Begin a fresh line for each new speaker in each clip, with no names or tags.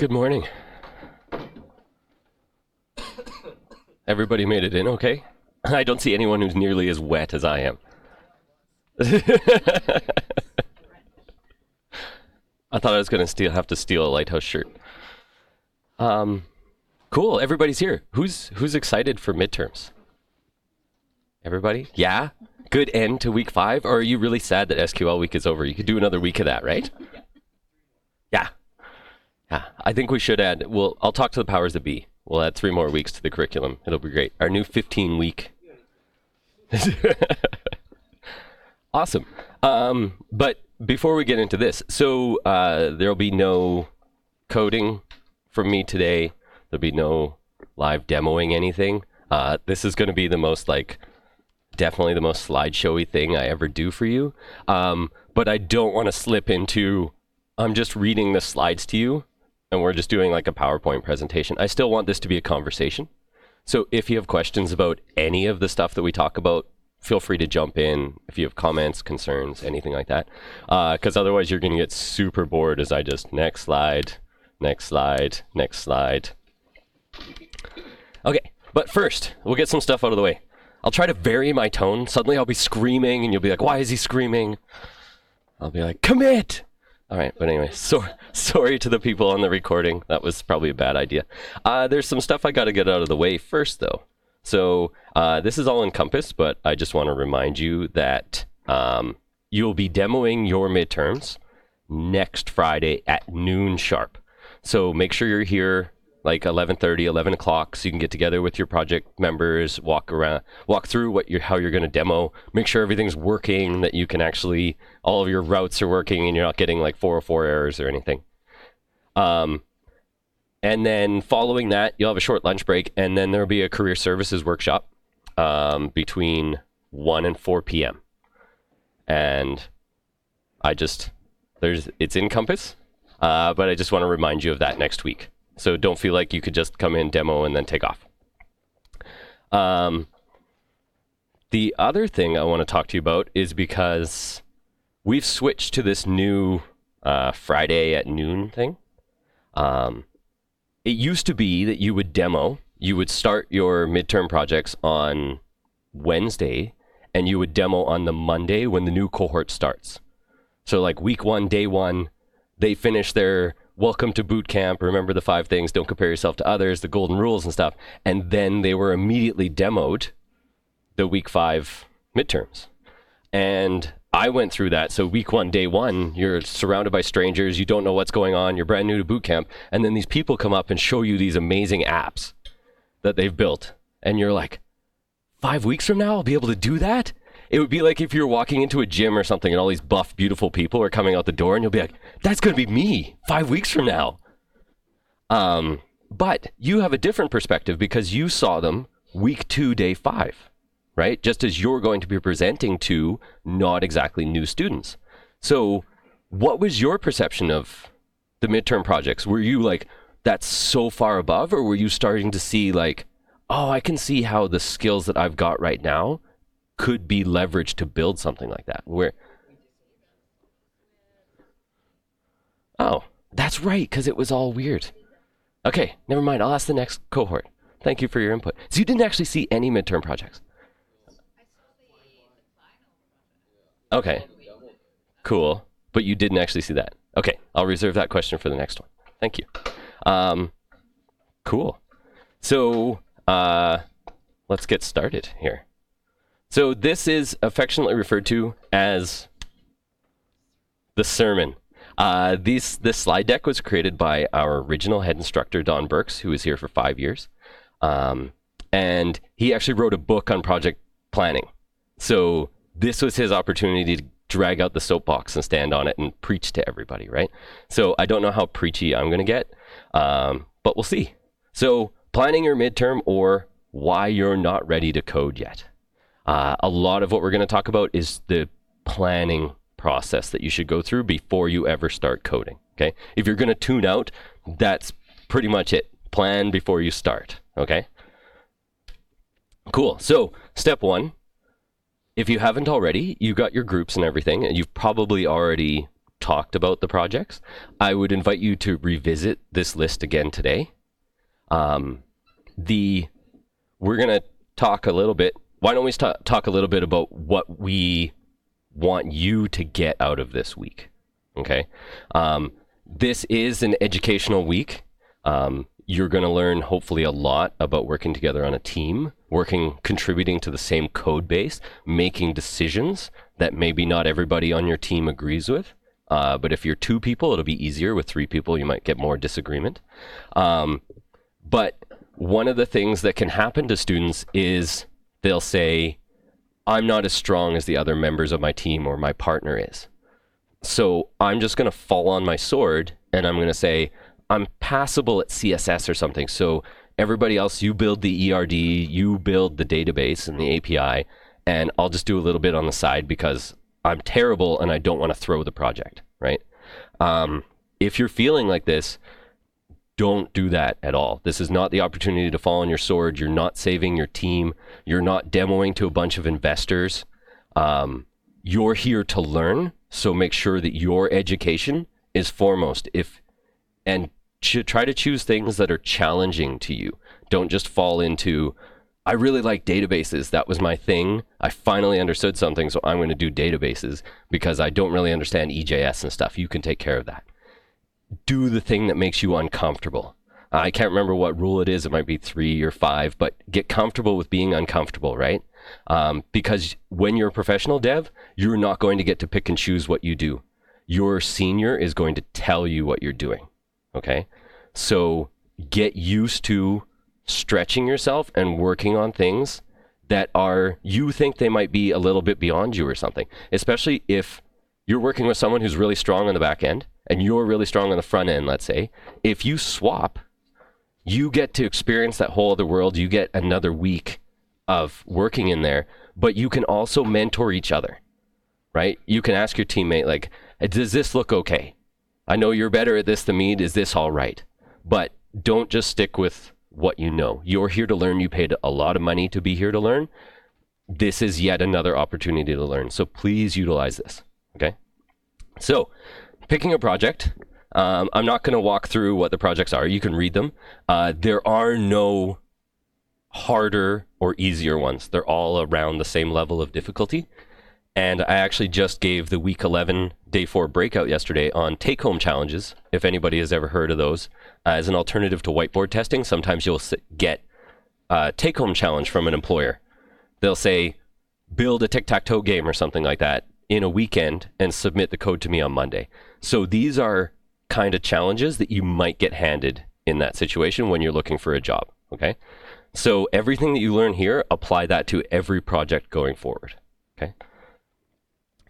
Good morning. Everybody made it in okay? I don't see anyone who's nearly as wet as I am. I thought I was going to have to steal a Lighthouse shirt. Cool. Everybody's here. Who's excited for midterms? Everybody? Yeah? Good end to week 5? Or are you really sad that SQL week is over? You could do another week of that, right? Yeah. Yeah. I think we should add, I'll talk to the powers that be. We'll add 3 more weeks to the curriculum. It'll be great. Our new 15-week. Awesome. But before we get into this, so there'll be no coding from me today. There'll be no live demoing anything. This is going to be the most definitely the most slideshowy thing I ever do for you. But I don't want to slip into, I'm just reading the slides to you and we're just doing like a PowerPoint presentation. I still want this to be a conversation. So if you have questions about any of the stuff that we talk about, feel free to jump in if you have comments, concerns, anything like that. Because otherwise you're going to get super bored as I just next slide, next slide, next slide. Okay, but first, we'll get some stuff out of the way. I'll try to vary my tone. Suddenly I'll be screaming and you'll be like, why is he screaming? I'll be like, commit! All right, but anyway, sorry to the people on the recording. That was probably a bad idea. There's some stuff I got to get out of the way first, though. So this is all Encompass, but I just want to remind you that you'll be demoing your midterms next Friday at noon sharp. So make sure you're here like 11:30, 11 o'clock, so you can get together with your project members, walk through how you're going to demo, make sure everything's working, that you can actually, all of your routes are working and you're not getting like 404 errors or anything. And then following that, you'll have a short lunch break, and then there'll be a career services workshop between 1 and 4 p.m. And it's in Compass, but I just want to remind you of that next week. So don't feel like you could just come in, demo, and then take off. The other thing I want to talk to you about is because we've switched to this new Friday at noon thing. It used to be that you would start your midterm projects on Wednesday, and you would demo on the Monday when the new cohort starts. So like week 1, day 1, they finish their welcome to boot camp, remember the 5 things, don't compare yourself to others, the golden rules and stuff, and then they were immediately demoed the week 5 midterms. And I went through that. So week 1, day 1, you're surrounded by strangers, you don't know what's going on, you're brand new to boot camp, and then these people come up and show you these amazing apps that they've built. And you're like, 5 weeks from now, I'll be able to do that? It would be like if you're walking into a gym or something and all these buff, beautiful people are coming out the door and you'll be like, that's going to be me 5 weeks from now. But you have a different perspective because you saw them week 2, day 5, right? Just as you're going to be presenting to not exactly new students. So what was your perception of the midterm projects? Were you like, that's so far above, or were you starting to see like, oh, I can see how the skills that I've got right now could be leveraged to build something like that? Oh, that's right, because it was all weird. Okay, never mind. I'll ask the next cohort. Thank you for your input. So you didn't actually see any midterm projects? Okay, cool. But you didn't actually see that. Okay, I'll reserve that question for the next one. Thank you. Cool. So let's get started here. So this is affectionately referred to as the sermon. This slide deck was created by our original head instructor, Don Burks, who was here for 5 years. And he actually wrote a book on project planning. So this was his opportunity to drag out the soapbox and stand on it and preach to everybody, right? So I don't know how preachy I'm going to get, but we'll see. So planning your midterm, or why you're not ready to code yet. A lot of what we're going to talk about is the planning process that you should go through before you ever start coding, okay? If you're going to tune out, that's pretty much it. Plan before you start, okay? Cool. So step 1, if you haven't already, you got your groups and everything, and you've probably already talked about the projects. I would invite you to revisit this list again today. We're going to talk a little bit. Why don't we talk a little bit about what we want you to get out of this week? Okay. This is an educational week. You're going to learn hopefully a lot about working together on a team, contributing to the same code base, making decisions that maybe not everybody on your team agrees with. But if you're 2 people, it'll be easier. With 3 people, you might get more disagreement. But one of the things that can happen to students is they'll say, I'm not as strong as the other members of my team or my partner is. So I'm just going to fall on my sword and I'm going to say, I'm passable at CSS or something. So everybody else, you build the ERD, you build the database and the API, and I'll just do a little bit on the side because I'm terrible and I don't want to throw the project, right? If you're feeling like this, don't do that at all. This is not the opportunity to fall on your sword. You're not saving your team. You're not demoing to a bunch of investors. You're here to learn, so make sure that your education is foremost. And try to choose things that are challenging to you. Don't just fall into, I really like databases. That was my thing. I finally understood something, so I'm going to do databases because I don't really understand EJS and stuff. You can take care of that. Do the thing that makes you uncomfortable. I can't remember what rule it is. It might be 3 or 5, but get comfortable with being uncomfortable, right? Because when you're a professional dev, you're not going to get to pick and choose what you do. Your senior is going to tell you what you're doing, okay? So get used to stretching yourself and working on things that you think they might be a little bit beyond you or something, especially if you're working with someone who's really strong on the back end and you're really strong on the front end, let's say. If you swap, you get to experience that whole other world. You get another week of working in there, but you can also mentor each other, right? You can ask your teammate, like, does this look okay? I know you're better at this than me. Is this all right? But don't just stick with what you know. You're here to learn. You paid a lot of money to be here to learn. This is yet another opportunity to learn. So please utilize this, okay? So picking a project, I'm not going to walk through what the projects are. You can read them. There are no harder or easier ones. They're all around the same level of difficulty. And I actually just gave the week 11 day 4 breakout yesterday on take-home challenges, if anybody has ever heard of those. As an alternative to whiteboard testing, sometimes you'll get a take-home challenge from an employer. They'll say, build a tic-tac-toe game or something like that in a weekend and submit the code to me on Monday. So these are kind of challenges that you might get handed in that situation when you're looking for a job, okay? So everything that you learn here, apply that to every project going forward, okay?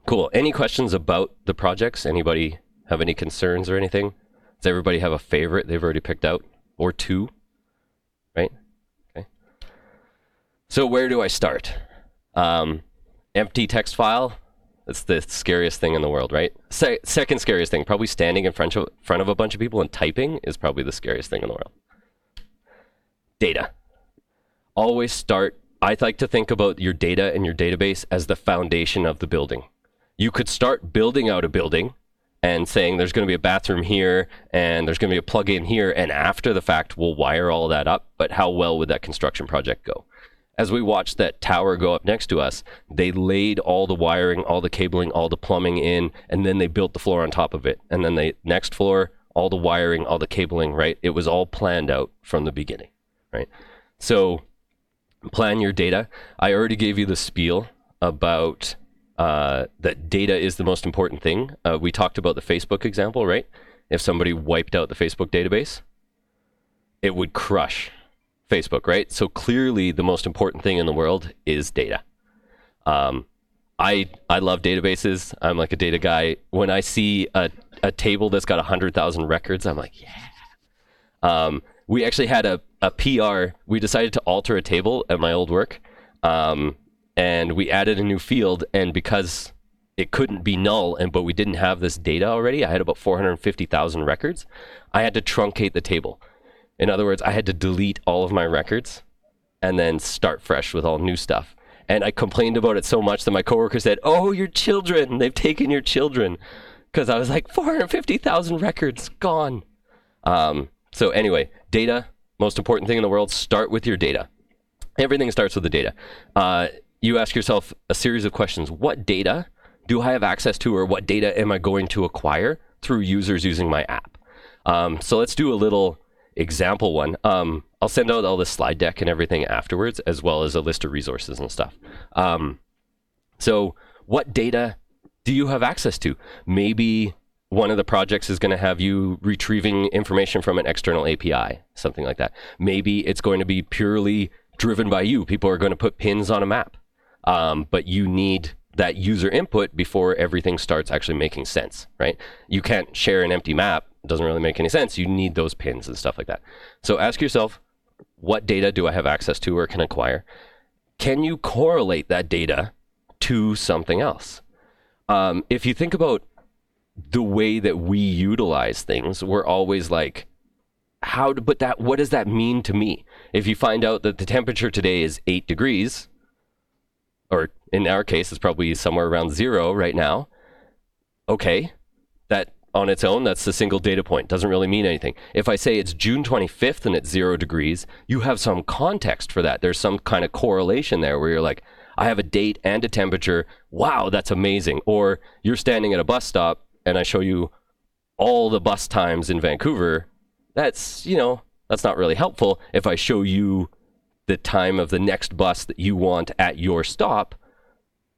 Cool. Any questions about the projects? Anybody have any concerns or anything? Does everybody have a favorite they've already picked out? Or 2? Right? Okay. So where do I start? Empty text file. That's the scariest thing in the world, right? Second scariest thing, probably standing in front of a bunch of people and typing is probably the scariest thing in the world. Data. Always start. I like to think about your data and your database as the foundation of the building. You could start building out a building and saying there's going to be a bathroom here and there's going to be a plug-in here, and after the fact, we'll wire all that up. But how well would that construction project go? As we watched that tower go up next to us, they laid all the wiring, all the cabling, all the plumbing in, and then they built the floor on top of it. And then the next floor, all the wiring, all the cabling, right? It was all planned out from the beginning, right? So plan your data. I already gave you the spiel about that data is the most important thing. We talked about the Facebook example, right? If somebody wiped out the Facebook database, it would crush Facebook, right? So clearly the most important thing in the world is data. I love databases. I'm like a data guy. When I see a table that's got 100,000 records, I'm like, yeah. We actually had a PR. We decided to alter a table at my old work. And we added a new field, and because it couldn't be null, but we didn't have this data already, I had about 450,000 records. I had to truncate the table. In other words, I had to delete all of my records and then start fresh with all new stuff. And I complained about it so much that my coworker said, "Oh, your children, they've taken your children." because I was like 450,000 records gone. So anyway, data, most important thing in the world, start with your data. Everything starts with the data. You ask yourself a series of questions. What data do I have access to, or what data am I going to acquire through users using my app? So let's do a little example one. I'll send out all the slide deck and everything afterwards, as well as a list of resources and stuff. So what data do you have access to? Maybe one of the projects is going to have you retrieving information from an external API, something like that. Maybe it's going to be purely driven by you. People are going to put pins on a map, but you need that user input before everything starts actually making sense, right? You can't share an empty map. It doesn't really make any sense. You need those pins and stuff like that. So ask yourself, what data do I have access to or can acquire? Can you correlate that data to something else? If you think about the way that we utilize things, we're always like, what does that mean to me? If you find out that the temperature today is 8 degrees, or in our case, it's probably somewhere around 0 right now. Okay, that on its own, that's a single data point. Doesn't really mean anything. If I say it's June 25th and it's 0 degrees, you have some context for that. There's some kind of correlation there where you're like, I have a date and a temperature. Wow, that's amazing. Or you're standing at a bus stop and I show you all the bus times in Vancouver. That's not really helpful. If I show you the time of the next bus that you want at your stop,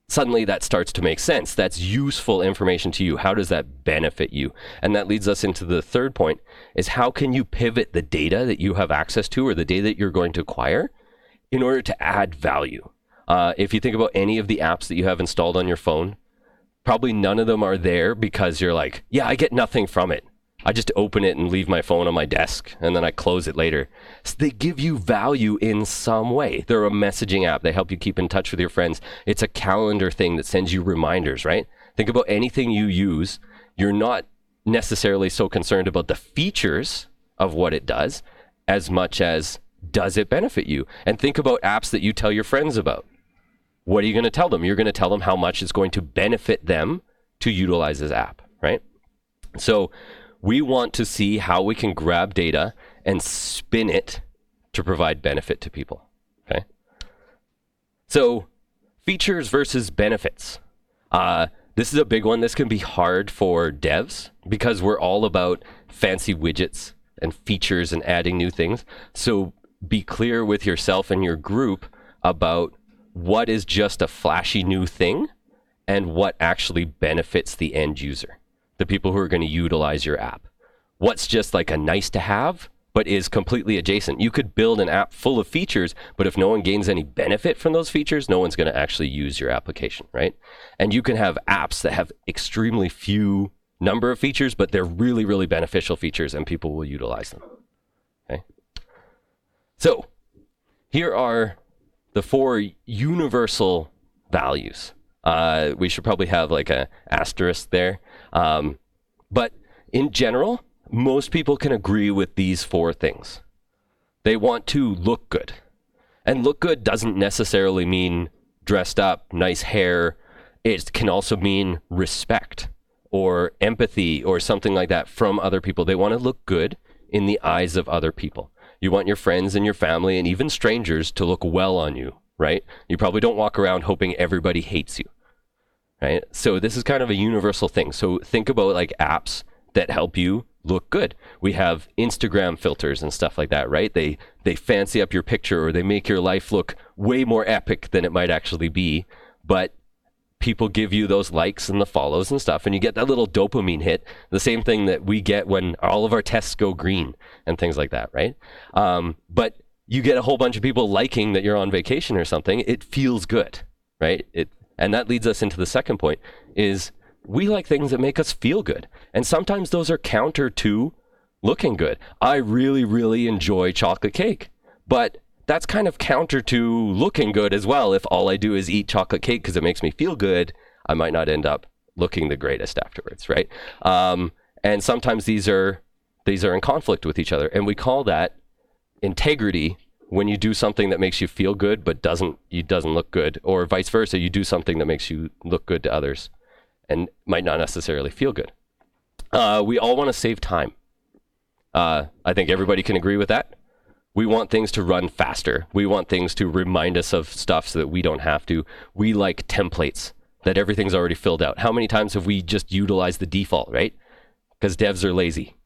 suddenly that starts to make sense. That's useful information to you. How does that benefit you? And that leads us into the third point, is how can you pivot the data that you have access to or the data that you're going to acquire in order to add value? If you think about any of the apps that you have installed on your phone, probably none of them are there because you're like, yeah, I get nothing from it. I just open it and leave my phone on my desk and then I close it later. So they give you value in some way. They're a messaging app. They help you keep in touch with your friends. It's a calendar thing that sends you reminders, right? Think about anything you use. You're not necessarily so concerned about the features of what it does as much as does it benefit you? And think about apps that you tell your friends about. What are you going to tell them? You're going to tell them how much it's going to benefit them to utilize this app, right? So we want to see how we can grab data and spin it to provide benefit to people, okay? So features versus benefits. This is a big one. This can be hard for devs because we're all about fancy widgets and features and adding new things. So be clear with yourself and your group about what is just a flashy new thing and what actually benefits the end user, the people who are going to utilize your app. What's just like a nice to have, but is completely adjacent. You could build an app full of features, but if no one gains any benefit from those features, no one's going to actually use your application, right? And you can have apps that have extremely few number of features, but they're really, really beneficial features and people will utilize them, okay? So here are the 4 universal values. We should probably have like a asterisk there. But in general, most people can agree with these 4 things. They want to look good. And look good doesn't necessarily mean dressed up, nice hair. It can also mean respect or empathy or something like that from other people. They want to look good in the eyes of other people. You want your friends and your family and even strangers to look well on you, right? You probably don't walk around hoping everybody hates you, right? So this is kind of a universal thing. So think about like apps that help you look good. We have Instagram filters and stuff like that, right? They fancy up your picture or they make your life look way more epic than it might actually be, but people give you those likes and the follows and stuff, and you get that little dopamine hit, the same thing that we get when all of our tests go green and things like that, right? But you get a whole bunch of people liking that you're on vacation or something, it feels good, right? And that leads us into the second point, is we like things that make us feel good. And sometimes those are counter to looking good. I really, really enjoy chocolate cake, but that's kind of counter to looking good as well. If all I do is eat chocolate cake because it makes me feel good, I might not end up looking the greatest afterwards, right? And sometimes these are in conflict with each other. And we call that integrity when you do something that makes you feel good but doesn't look good, or vice versa, you do something that makes you look good to others and might not necessarily feel good. We all want to save time. I think everybody can agree with that. We want things to run faster. We want things to remind us of stuff so that we don't have to. We like templates, that everything's already filled out. How many times have we just utilized the default, right? Because devs are lazy.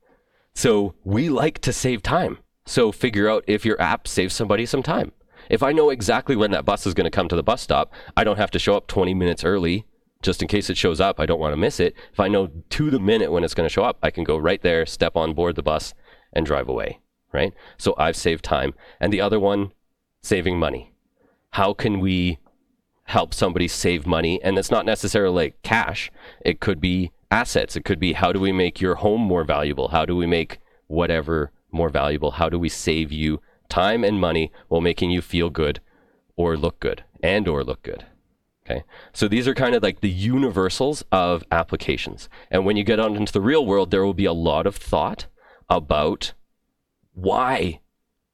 So we like to save time. So figure out if your app saves somebody some time. If I know exactly when that bus is going to come to the bus stop, I don't have to show up 20 minutes early just in case it shows up. I don't want to miss it. If I know to the minute when it's going to show up, I can go right there, step on board the bus, and drive away, right? So I've saved time. And the other one, saving money. How can we help somebody save money? And it's not necessarily like cash. It could be assets. It could be, how do we make your home more valuable? How do we make whatever more valuable? How do we save you time and money while making you feel good or look good or look good? Okay. So these are kind of like the universals of applications. And when you get out into the real world, there will be a lot of thought about why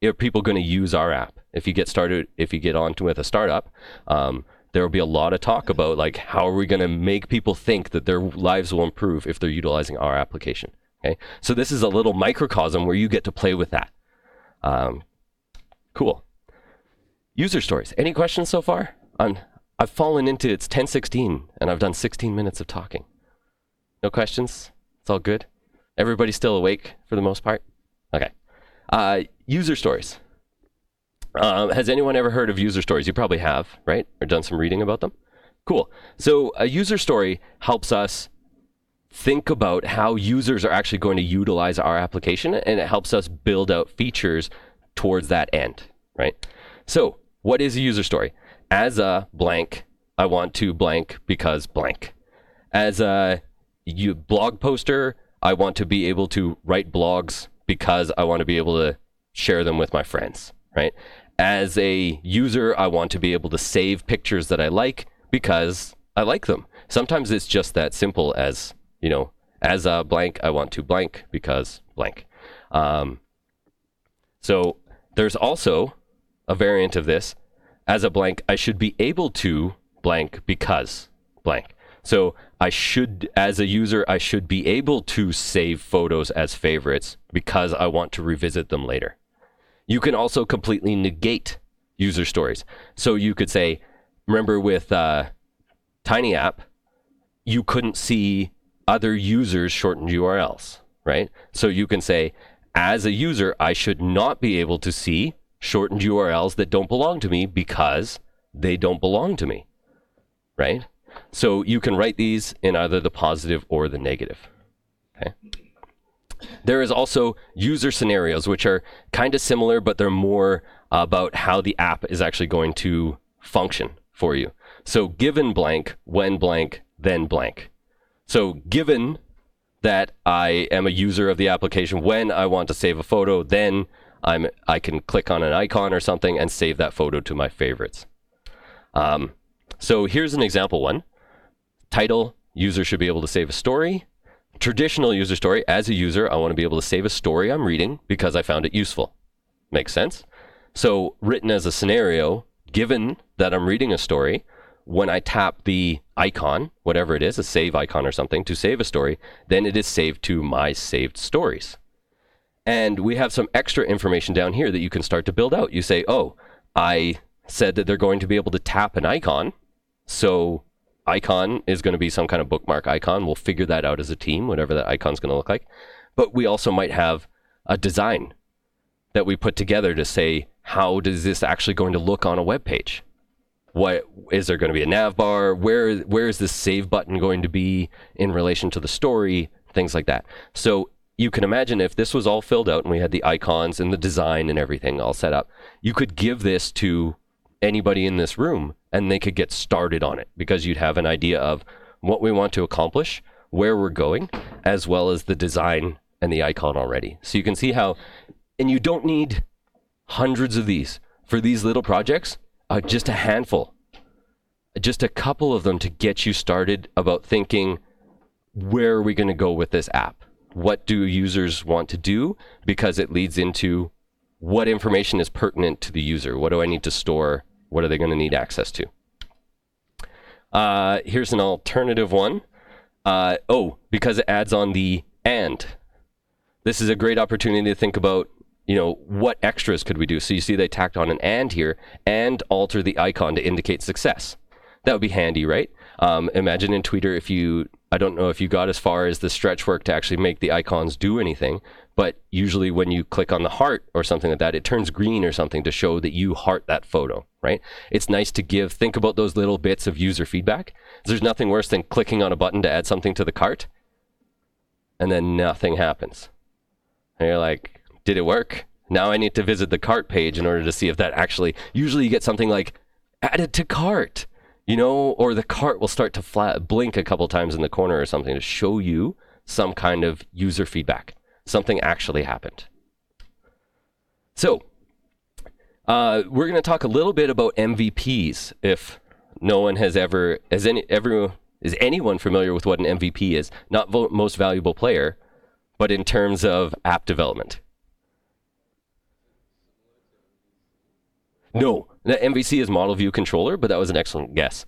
are people going to use our app. If you get on with a startup, there will be a lot of talk about like, how are we going to make people think that their lives will improve if they're utilizing our application. Okay. So this is a little microcosm where you get to play with that. Cool. User stories. Any questions so far? I've fallen into, it's 10:16 and I've done 16 minutes of talking. No questions? It's all good? Everybody still awake for the most part? Okay. User stories. Has anyone ever heard of user stories? You probably have, right? Or done some reading about them? Cool. So a user story helps us think about how users are actually going to utilize our application, and it helps us build out features towards that end, right? So what is a user story? As a blank, I want to blank because blank. As a blog poster, I want to be able to write blogs because I want to be able to share them with my friends, right? As a user, I want to be able to save pictures that I like because I like them. Sometimes it's just that simple as, as a blank, I want to blank because blank. So there's also a variant of this. As a blank, I should be able to blank because blank. So as a user, I should be able to save photos as favorites because I want to revisit them later. You can also completely negate user stories. So you could say, remember with Tiny App, you couldn't see other users' shortened URLs, right? So you can say, as a user, I should not be able to see shortened URLs that don't belong to me because they don't belong to me, right? So you can write these in either the positive or the negative, okay? There is also user scenarios, which are kind of similar, but they're more about how the app is actually going to function for you. So given blank, when blank, then blank. So given that I am a user of the application, when I want to save a photo, then I can click on an icon or something and save that photo to my favorites. So here's an example one. Title, user should be able to save a story. Traditional user story, as a user, I want to be able to save a story I'm reading because I found it useful. Makes sense? So written as a scenario, given that I'm reading a story, when I tap the icon, whatever it is, a save icon or something, to save a story, then it is saved to my saved stories. And we have some extra information down here that you can start to build out. You say, oh, I said that they're going to be able to tap an icon. So icon is going to be some kind of bookmark icon. We'll figure that out as a team, whatever that icon's going to look like. But we also might have a design that we put together to say, how does this actually going to look on a web page? What is there going to be a nav bar? Where is this save button going to be in relation to the story? Things like that. So you can imagine if this was all filled out and we had the icons and the design and everything all set up, you could give this to anybody in this room and they could get started on it because you'd have an idea of what we want to accomplish, where we're going, as well as the design and the icon already. So you can see how, and you don't need hundreds of these. For these little projects, just a handful, just a couple of them to get you started about thinking, where are we going to go with this app? What do users want to do? Because it leads into what information is pertinent to the user. What do I need to store? What are they going to need access to? Here's an alternative one. Because it adds on the And this is a great opportunity to think about, what extras could we do? So you see they tacked on an and here, and alter the icon to indicate success. That would be handy, right? Imagine in Twitter I don't know if you got as far as the stretch work to actually make the icons do anything, but usually when you click on the heart or something like that, it turns green or something to show that you heart that photo, right? It's nice to think about those little bits of user feedback. There's nothing worse than clicking on a button to add something to the cart, and then nothing happens. And you're like, did it work? Now I need to visit the cart page in order to see if that actually, usually you get something like added to cart, or the cart will start to blink a couple times in the corner or something to show you some kind of user feedback. Something actually happened. So we're going to talk a little bit about MVPs. If no one has is anyone familiar with what an MVP is? Not most valuable player, but in terms of app development. No, the MVC is model view controller, but that was an excellent guess.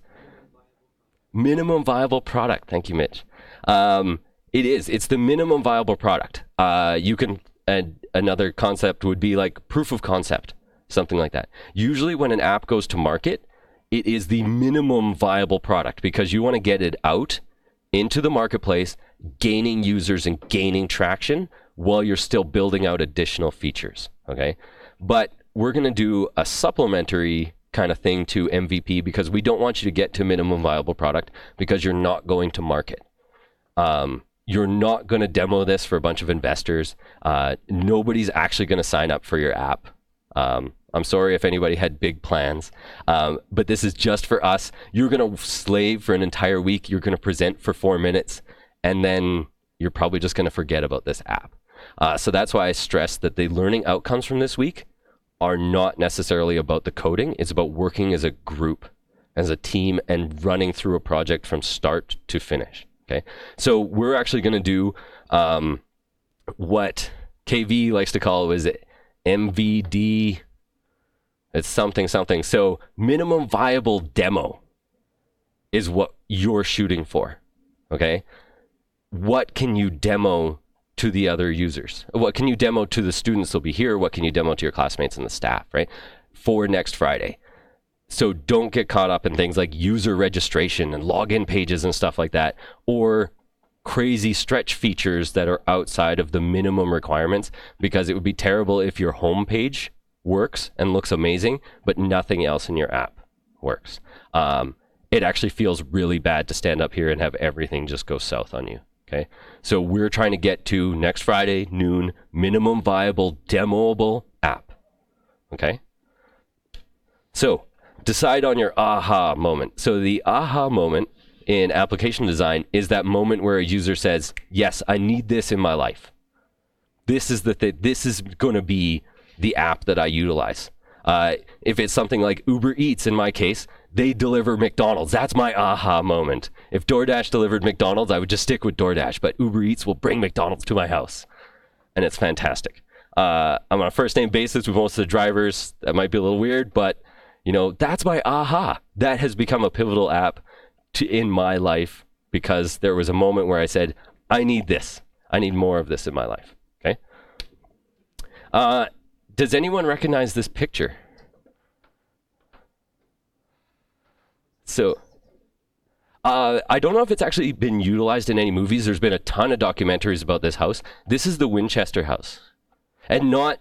Minimum viable product. Thank you, Mitch. It is. It's the minimum viable product. You can another concept would be like proof of concept, something like that. Usually when an app goes to market, it is the minimum viable product because you want to get it out into the marketplace, gaining users and gaining traction while you're still building out additional features. Okay, but we're going to do a supplementary kind of thing to MVP because we don't want you to get to minimum viable product because you're not going to market. You're not going to demo this for a bunch of investors. Nobody's actually going to sign up for your app. I'm sorry if anybody had big plans, but this is just for us. You're going to slave for an entire week. You're going to present for 4 minutes, and then you're probably just going to forget about this app. So that's why I stress that the learning outcomes from this week are not necessarily about the coding. It's about working as a group, as a team, and running through a project from start to finish. Okay, so we're actually going to do what KV likes to call is MVD. It's something. So minimum viable demo is what you're shooting for. Okay, what can you demo to the other users? What can you demo to the students that'll be here? What can you demo to your classmates and the staff, right? For next Friday. So don't get caught up in things like user registration and login pages and stuff like that, or crazy stretch features that are outside of the minimum requirements, because it would be terrible if your home page works and looks amazing, but nothing else in your app works. It actually feels really bad to stand up here and have everything just go south on you. Okay, so we're trying to get to next Friday noon, minimum viable demoable app. Okay, so decide on your aha moment. So the aha moment in application design is that moment where a user says, yes, I need this in my life. This is this is going to be the app that I utilize. If it's something like Uber Eats, in my case, they deliver McDonald's. That's my aha moment. If DoorDash delivered McDonald's, I would just stick with DoorDash, but Uber Eats will bring McDonald's to my house. And it's fantastic. I'm on a first name basis with most of the drivers. That might be a little weird, but that's my aha. That has become a pivotal app in my life because there was a moment where I said, I need this. I need more of this in my life. Okay. Does anyone recognize this picture? So, I don't know if it's actually been utilized in any movies. There's been a ton of documentaries about this house. This is the Winchester house, and not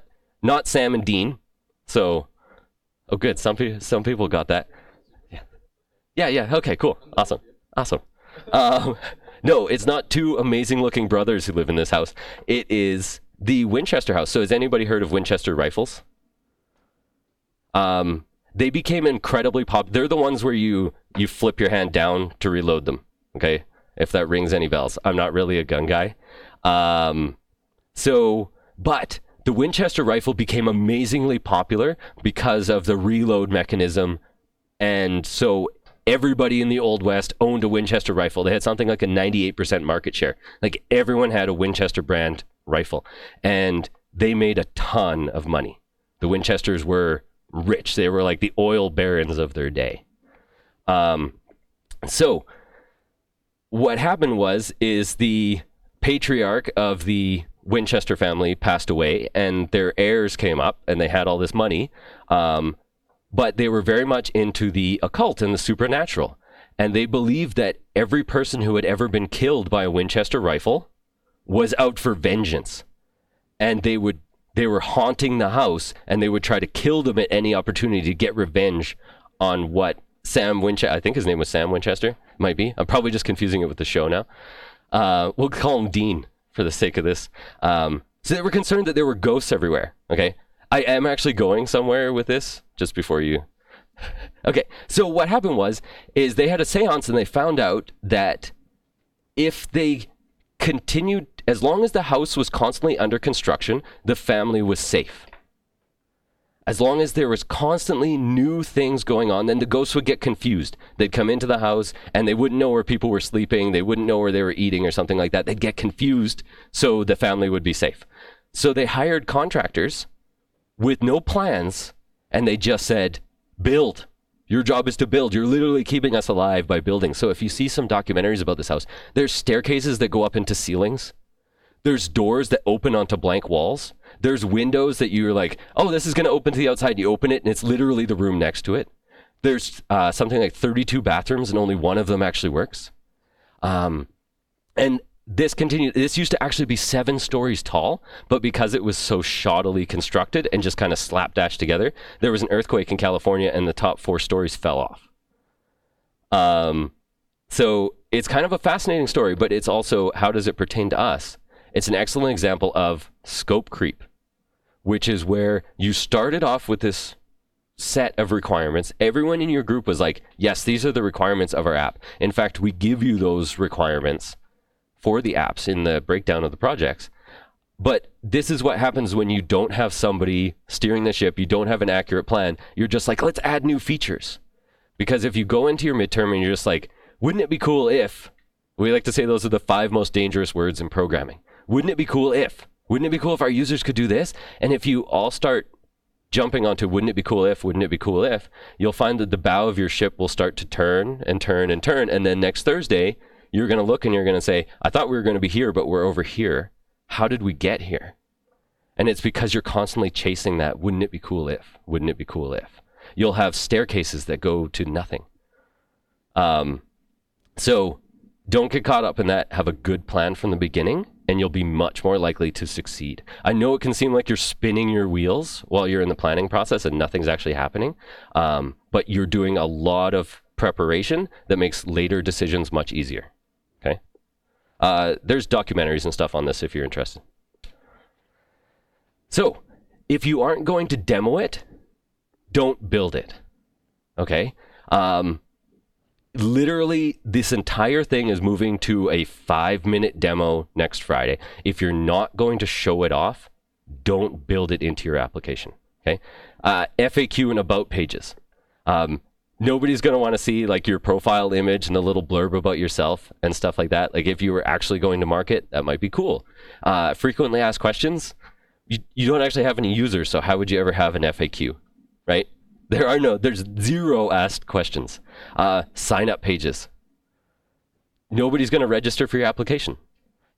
Sam and Dean. So, oh, good. Some people got that. Yeah. Okay, cool. Awesome. No, it's not two amazing-looking brothers who live in this house. It is the Winchester house. So, has anybody heard of Winchester rifles? They became incredibly popular. They're the ones where you flip your hand down to reload them. Okay, if that rings any bells. I'm not really a gun guy. But the Winchester rifle became amazingly popular because of the reload mechanism, and so everybody in the Old West owned a Winchester rifle. They had something like a 98% market share. Like everyone had a Winchester brand rifle, and they made a ton of money. The Winchesters were rich. They were like the oil barons of their day. So what happened is the patriarch of the Winchester family passed away, and their heirs came up, and they had all this money, but they were very much into the occult and the supernatural. And they believed that every person who had ever been killed by a Winchester rifle was out for vengeance. And they were haunting the house, and they would try to kill them at any opportunity to get revenge on what Sam Winchester, I think his name was Sam Winchester, might be. I'm probably just confusing it with the show now. We'll call him Dean for the sake of this. So they were concerned that there were ghosts everywhere, okay? I am actually going somewhere with this, just before you... Okay, so what happened is they had a seance, and they found out that if they continued, as long as the house was constantly under construction, the family was safe. As long as there was constantly new things going on, then the ghosts would get confused. They'd come into the house, and they wouldn't know where people were sleeping. They wouldn't know where they were eating or something like that. They'd get confused, so the family would be safe. So they hired contractors with no plans, and they just said, build. Your job is to build. You're literally keeping us alive by building. So if you see some documentaries about this house, there's staircases that go up into ceilings. There's doors that open onto blank walls. There's windows that you're like, oh, this is going to open to the outside. You open it, and it's literally the room next to it. There's something like 32 bathrooms, and only one of them actually works. And this continued. This used to actually be 7 stories tall, but because it was so shoddily constructed and just kind of slapdash together, there was an earthquake in California, and the top 4 stories fell off. So it's kind of a fascinating story, but it's also, how does it pertain to us? It's an excellent example of scope creep, which is where you started off with this set of requirements. Everyone in your group was like, yes, these are the requirements of our app. In fact, we give you those requirements for the apps in the breakdown of the projects. But this is what happens when you don't have somebody steering the ship, you don't have an accurate plan. You're just like, let's add new features. Because if you go into your midterm and you're just like, wouldn't it be cool if, we like to say those are the 5 most dangerous words in programming. Wouldn't it be cool if? Wouldn't it be cool if our users could do this? And if you all start jumping onto wouldn't it be cool if, wouldn't it be cool if, you'll find that the bow of your ship will start to turn and turn and turn. And then next Thursday, you're going to look and you're going to say, I thought we were going to be here, but we're over here. How did we get here? And it's because you're constantly chasing that wouldn't it be cool if, wouldn't it be cool if. You'll have staircases that go to nothing. So don't get caught up in that. Have a good plan from the beginning, and you'll be much more likely to succeed. I know it can seem like you're spinning your wheels while you're in the planning process and nothing's actually happening, but you're doing a lot of preparation that makes later decisions much easier, okay? There's documentaries and stuff on this if you're interested. So, if you aren't going to demo it, don't build it, okay? Literally, this entire thing is moving to a 5-minute demo next Friday. If you're not going to show it off, don't build it into your application, okay? FAQ and about pages. Nobody's going to want to see like your profile image and a little blurb about yourself and stuff like that. Like if you were actually going to market, that might be cool. Frequently asked questions. You don't actually have any users, so how would you ever have an FAQ, right? There's 0 asked questions. Sign up pages. Nobody's going to register for your application.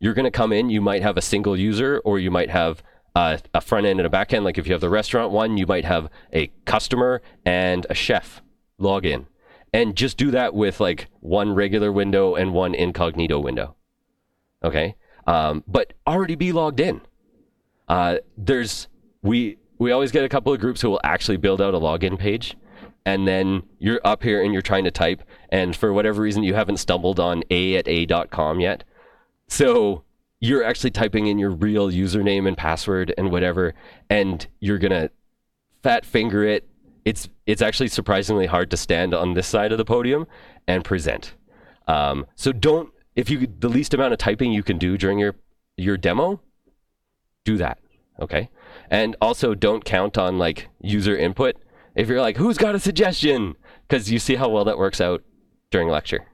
You're going to come in, you might have a single user, or you might have a front end and a back end. Like if you have the restaurant one, you might have a customer and a chef log in. And just do that with like one regular window and one incognito window. Okay? But already be logged in. We always get a couple of groups who will actually build out a login page, and then you're up here and you're trying to type, and for whatever reason you haven't stumbled on a@a.com yet. So you're actually typing in your real username and password and whatever, and you're gonna fat finger it. It's actually surprisingly hard to stand on this side of the podium and present. So the least amount of typing you can do during your demo, do that, okay? And also don't count on like user input. If you're like, who's got a suggestion? Because you see how well that works out during lecture.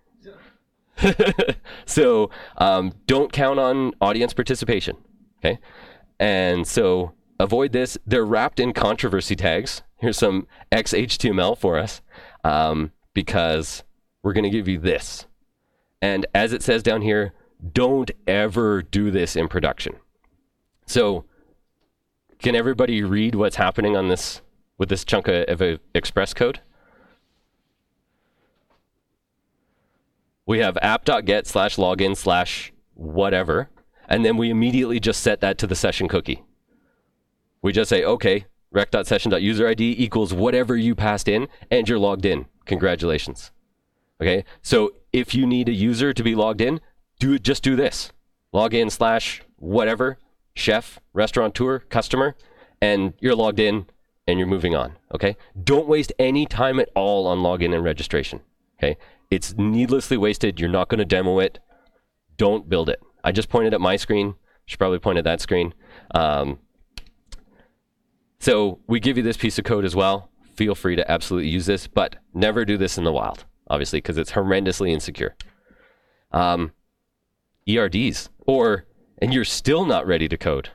So don't count on audience participation, okay? And so avoid this. They're wrapped in controversy tags. Here's some XHTML for us, because we're going to give you this. And as it says down here, Don't ever do this in production. So can everybody read what's happening on this with this chunk of express code? We have app.get/login/whatever, and then we immediately just set that to the session cookie. We just say, okay, rec.session.userid equals whatever you passed in, and you're logged in. Congratulations. Okay, so if you need a user to be logged in, just do this. Login/whatever, chef, restaurateur, customer, and you're logged in and you're moving on. Okay, don't waste any time at all on login and registration. Okay, it's needlessly wasted. You're not going to demo it. Don't build it. I just pointed at my screen. Should probably point at that screen. So we give you this piece of code as well. Feel free to absolutely use this, but never do this in the wild, obviously, because it's horrendously insecure. ERDs, and you're still not ready to code.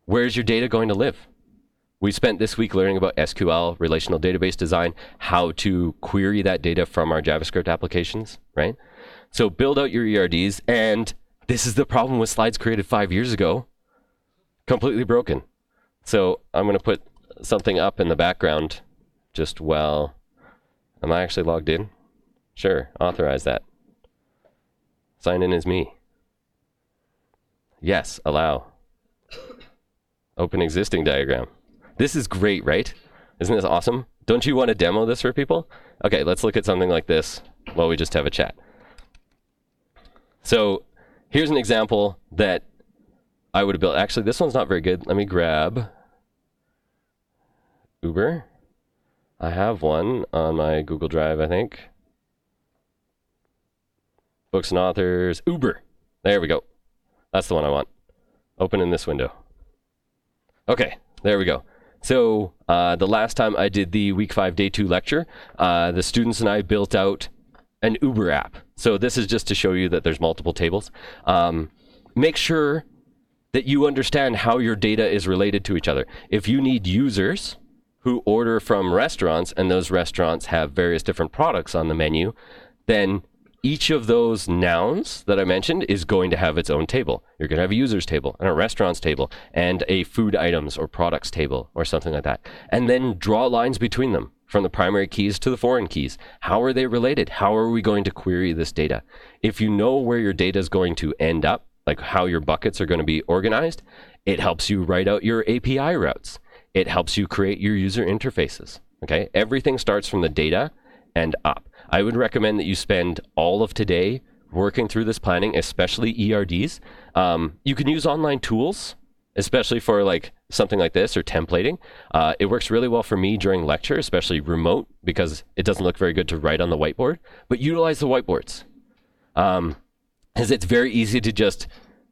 Where's your data going to live? We spent this week learning about SQL, relational database design, how to query that data from our JavaScript applications, right? So build out your ERDs, and this is the problem with slides created 5 years ago. Completely broken. So I'm going to put something up in the background just while... Am I actually logged in? Sure, authorize that. Sign in as me. Yes, allow. Open existing diagram. This is great, right? Isn't this awesome? Don't you want to demo this for people? Okay, let's look at something like this while we just have a chat. So here's an example that I would have built. Actually, this one's not very good. Let me grab Uber. I have one on my Google Drive, I think. Books and authors, Uber. There we go. That's the one I want. Open in this window. Okay, there we go. So the last time I did the week 5 day 2 lecture, the students and I built out an Uber app. So this is just to show you that there's multiple tables. Make sure that you understand how your data is related to each other. If you need users who order from restaurants and those restaurants have various different products on the menu, then each of those nouns that I mentioned is going to have its own table. You're going to have a users table and a restaurants table and a food items or products table or something like that. And then draw lines between them from the primary keys to the foreign keys. How are they related? How are we going to query this data? If you know where your data is going to end up, like how your buckets are going to be organized, it helps you write out your API routes. It helps you create your user interfaces. Okay, everything starts from the data and up. I would recommend that you spend all of today working through this planning, especially ERDs. You can use online tools, especially for like something like this or templating. It works really well for me during lecture, especially remote, because it doesn't look very good to write on the whiteboard. But utilize the whiteboards. Because it's very easy to just,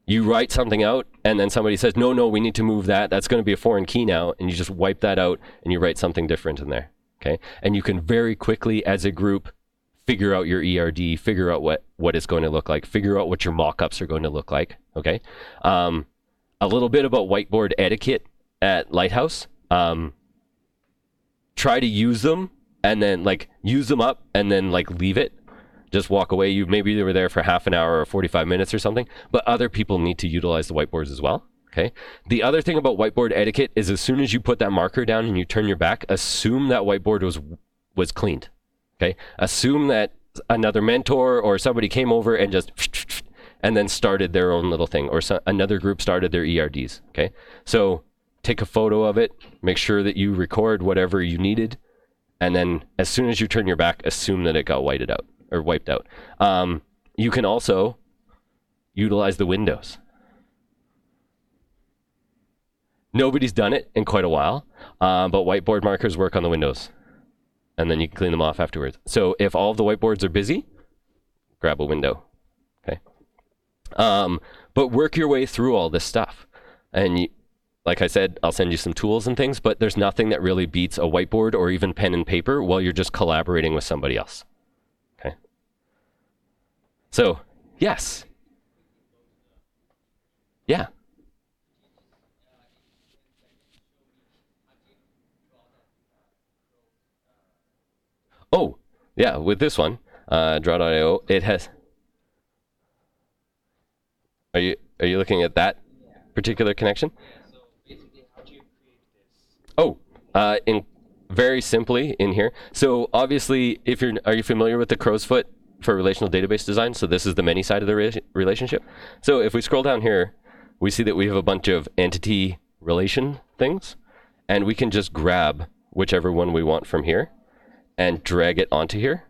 you write something out and then somebody says, no, we need to move that. That's going to be a foreign key now. And you just wipe that out and you write something different in there. Okay. And you can very quickly as a group figure out your ERD, figure out what it's going to look like, figure out what your mock-ups are going to look like. Okay. A little bit about whiteboard etiquette at Lighthouse. Try to use them and then like use them up and then like leave it. Just walk away. Maybe they were there for half an hour or 45 minutes or something, but other people need to utilize the whiteboards as well. Okay. The other thing about whiteboard etiquette is as soon as you put that marker down and you turn your back, assume that whiteboard was cleaned. Okay. Assume that another mentor or somebody came over and just and then started their own little thing, or another group started their ERDs. Okay. So take a photo of it, make sure that you record whatever you needed, and then as soon as you turn your back, assume that it got wiped out. You can also utilize the windows. Nobody's done it in quite a while, but whiteboard markers work on the windows. And then you can clean them off afterwards. So if all of the whiteboards are busy, grab a window. Okay. But work your way through all this stuff. And like I said, I'll send you some tools and things, but there's nothing that really beats a whiteboard or even pen and paper while you're just collaborating with somebody else. Okay. So, yes. Yeah. Oh, yeah, with this one, draw.io, it has... Are you looking at that particular connection?
So basically, how do you create this?
Oh, in very simply in here. So obviously, are you familiar with the crow's foot for relational database design? So this is the many side of the relationship. So if we scroll down here, we see that we have a bunch of entity relation things, and we can just grab whichever one we want from here and drag it onto here.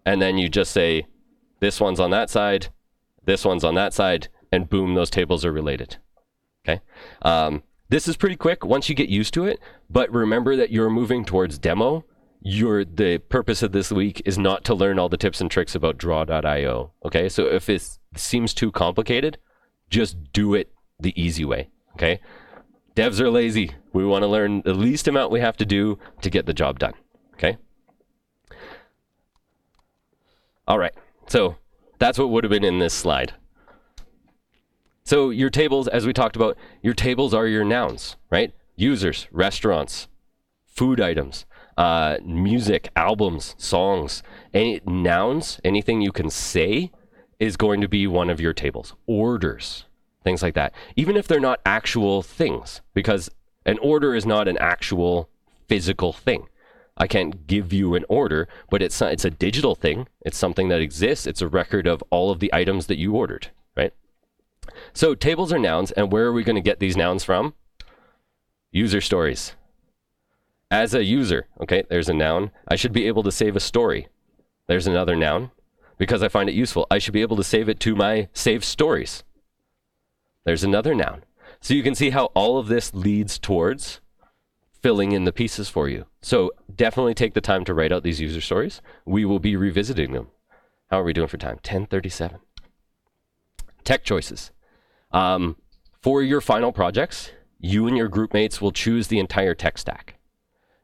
And then you just say, this one's on that side, this one's on that side, and boom, those tables are related. Okay. This is pretty quick once you get used to it, but remember that you're moving towards demo. The purpose of this week is not to learn all the tips and tricks about draw.io. Okay, so if it seems too complicated, just do it the easy way. Okay, devs are lazy. We want to learn the least amount we have to do to get the job done. Okay. All right, so that's what would have been in this slide. So your tables, as we talked about, your tables are your nouns, right? Users, restaurants, food items, music, albums, songs, any nouns, anything you can say is going to be one of your tables. Orders, things like that. Even if they're not actual things, because an order is not an actual physical thing. I can't give you an order, but it's a digital thing. It's something that exists. It's a record of all of the items that you ordered, right? So tables are nouns, and where are we going to get these nouns from? User stories. As a user, okay, there's a noun. I should be able to save a story. There's another noun. Because I find it useful, I should be able to save it to my saved stories. There's another noun. So you can see how all of this leads towards filling in the pieces for you. So definitely take the time to write out these user stories. We will be revisiting them. How are we doing for time? 10:37. Tech choices. For your final projects, you and your group mates will choose the entire tech stack.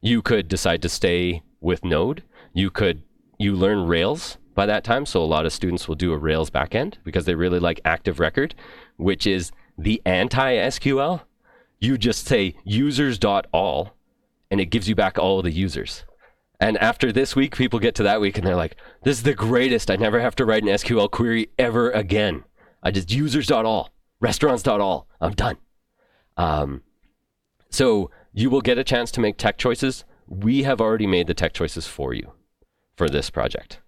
You could decide to stay with Node. You learn Rails by that time. So a lot of students will do a Rails backend because they really like Active Record, which is the anti-SQL. You just say users.all and it gives you back all of the users. And after this week, people get to that week and they're like, this is the greatest. I never have to write an SQL query ever again. I just users.all, restaurants.all. I'm done. So you will get a chance to make tech choices. We have already made the tech choices for you for this project.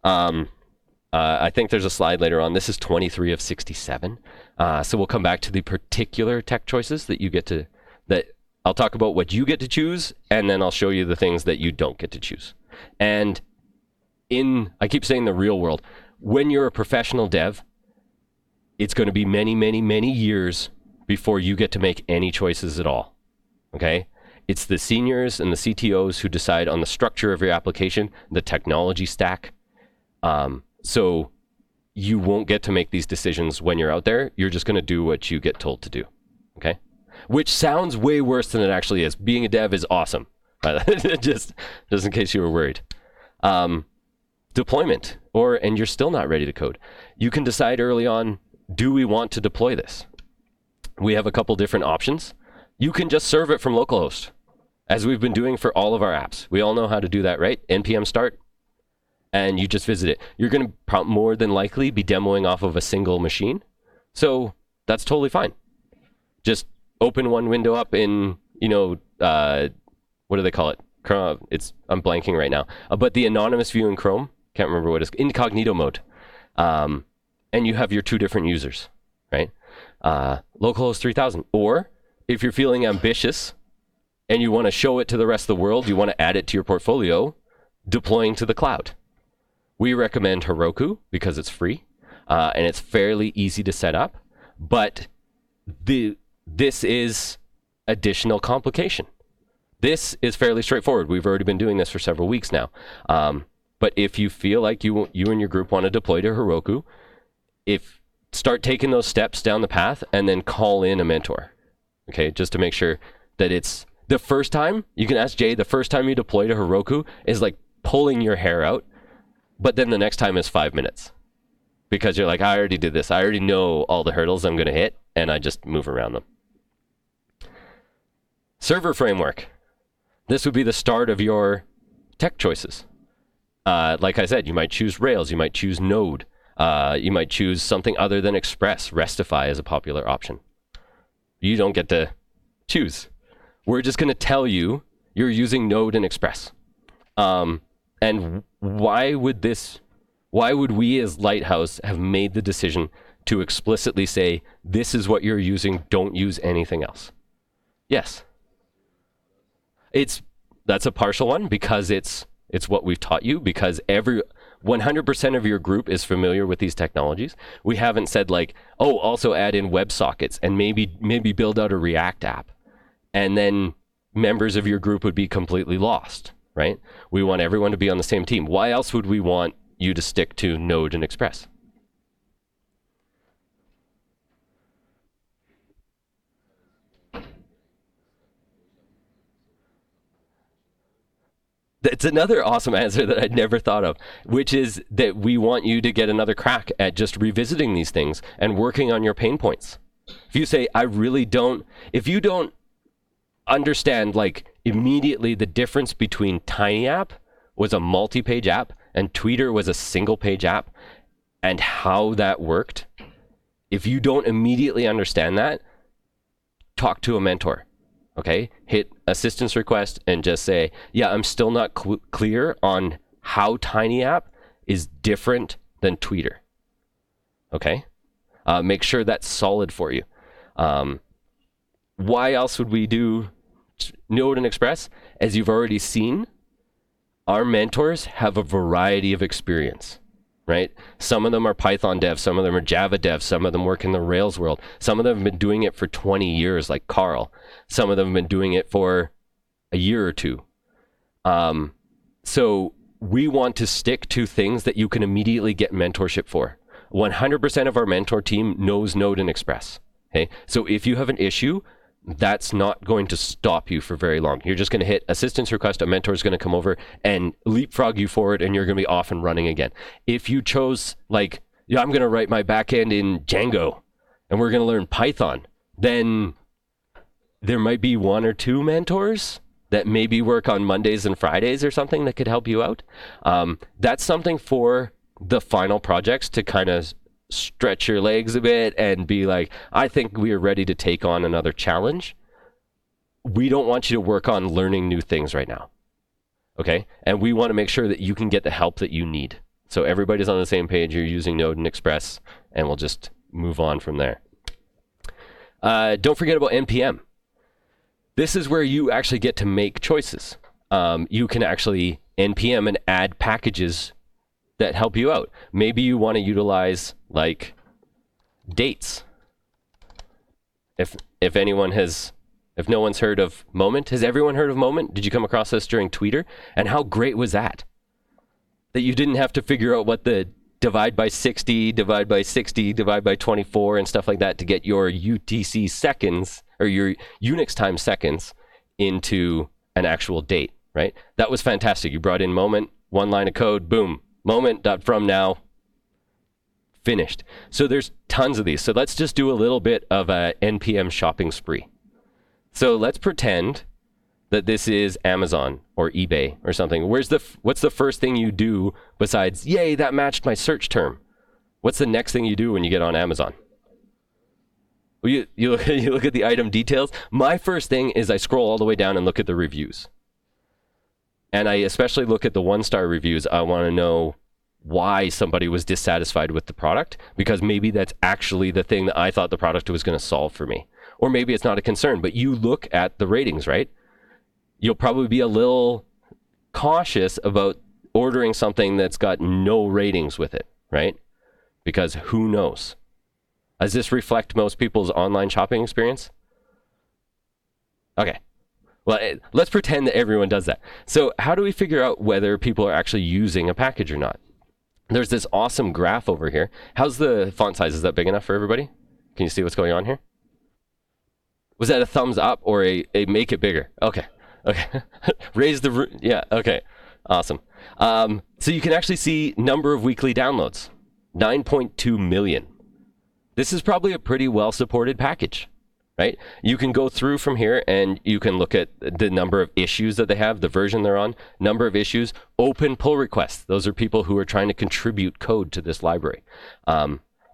I think there's a slide later on. This is 23 of 67. So we'll come back to the particular tech choices that you get to, that I'll talk about what you get to choose, and then I'll show you the things that you don't get to choose. And I keep saying the real world, when you're a professional dev, it's going to be many, many, many years before you get to make any choices at all. Okay? It's the seniors and the CTOs who decide on the structure of your application, the technology stack. So you won't get to make these decisions when you're out there. You're just going to do what you get told to do. Okay? Which sounds way worse than it actually is. Being a dev is awesome. just in case you were worried. Deployment, and you're still not ready to code. You can decide early on, do we want to deploy this? We have a couple different options. You can just serve it from localhost, as we've been doing for all of our apps. We all know how to do that, right? npm start, and you just visit it. You're going to more than likely be demoing off of a single machine, so that's totally fine. Just open one window up in, what do they call it? Chrome. I'm blanking right now. But the anonymous view in Chrome, can't remember what it's, incognito mode. And you have your two different users, right? Localhost 3000. Or if you're feeling ambitious and you want to show it to the rest of the world, you want to add it to your portfolio, deploying to the cloud. We recommend Heroku because it's free and it's fairly easy to set up. But this is additional complication. This is fairly straightforward. We've already been doing this for several weeks now. But if you feel like you and your group want to deploy to Heroku, start taking those steps down the path and then call in a mentor. Okay, just to make sure that it's the first time. You can ask Jay, the first time you deploy to Heroku is like pulling your hair out, but then the next time is 5 minutes. Because you're like, I already did this. I already know all the hurdles I'm going to hit, and I just move around them. Server framework. This would be the start of your tech choices. Like I said, you might choose Rails, you might choose Node. You might choose something other than Express. Restify is a popular option. You don't get to choose. We're just going to tell you you're using Node and Express. And why would we as Lighthouse have made the decision to explicitly say, this is what you're using, don't use anything else? Yes. That's a partial one because it's what we've taught you, because 100% of your group is familiar with these technologies. We haven't said like, oh, also add in WebSockets and maybe build out a React app. And then members of your group would be completely lost, right? We want everyone to be on the same team. Why else would we want you to stick to Node and Express? It's another awesome answer that I'd never thought of, which is that we want you to get another crack at just revisiting these things and working on your pain points. If you say, if you don't understand like immediately the difference between TinyApp was a multi-page app and Tweeter was a single-page app and how that worked, if you don't immediately understand that, talk to a mentor. Okay, hit assistance request and just say, yeah, I'm still not clear on how TinyApp is different than Tweeter. Okay, make sure that's solid for you. Why else would we do Node and Express? As you've already seen, our mentors have a variety of experience. Right? Some of them are Python devs, some of them are Java devs, some of them work in the Rails world. Some of them have been doing it for 20 years, like Carl. Some of them have been doing it for a year or two. So we want to stick to things that you can immediately get mentorship for. 100% of our mentor team knows Node and Express. Okay? So if you have an issue, that's not going to stop you for very long. You're just going to hit assistance request. A mentor is going to come over and leapfrog you forward, and you're going to be off and running again. If you chose, like, yeah, I'm going to write my backend in Django, and we're going to learn Python, then there might be one or two mentors that maybe work on Mondays and Fridays or something that could help you out. That's something for the final projects to kind of stretch your legs a bit and be like, I think we are ready to take on another challenge. We don't want you to work on learning new things right now. Okay? And we want to make sure that you can get the help that you need. So everybody's on the same page. You're using Node and Express, and we'll just move on from there. Don't forget about NPM. This is where you actually get to make choices. You can actually NPM and add packages that help you out. Maybe you want to utilize like dates. If no one's heard of Moment, has everyone heard of Moment? Did you come across this during Tweeter? And how great was that? That you didn't have to figure out what the divide by 60, divide by 60, divide by 24 and stuff like that to get your UTC seconds or your Unix time seconds into an actual date, right? That was fantastic. You brought in Moment, one line of code, boom. Moment.from now, finished. So there's tons of these. So let's just do a little bit of a NPM shopping spree. So let's pretend that this is Amazon or eBay or something. What's the first thing you do besides, yay, that matched my search term? What's the next thing you do when you get on Amazon? Well, you look at the item details. My first thing is I scroll all the way down and look at the reviews. And I especially look at the 1-star reviews. I want to know why somebody was dissatisfied with the product, because maybe that's actually the thing that I thought the product was going to solve for me. Or maybe it's not a concern, but you look at the ratings, right? You'll probably be a little cautious about ordering something that's got no ratings with it, right? Because who knows? Does this reflect most people's online shopping experience? Okay. Well, let's pretend that everyone does that. So how do we figure out whether people are actually using a package or not? There's this awesome graph over here. How's the font size? Is that big enough for everybody? Can you see what's going on here? Was that a thumbs up or a make it bigger? Okay. Okay. Raise the, yeah, okay. Awesome. So you can actually see number of weekly downloads, 9.2 million. This is probably a pretty well-supported package. right? You can go through from here and you can look at the number of issues that they have, the version they're on, number of issues, open pull requests. Those are people who are trying to contribute code to this library.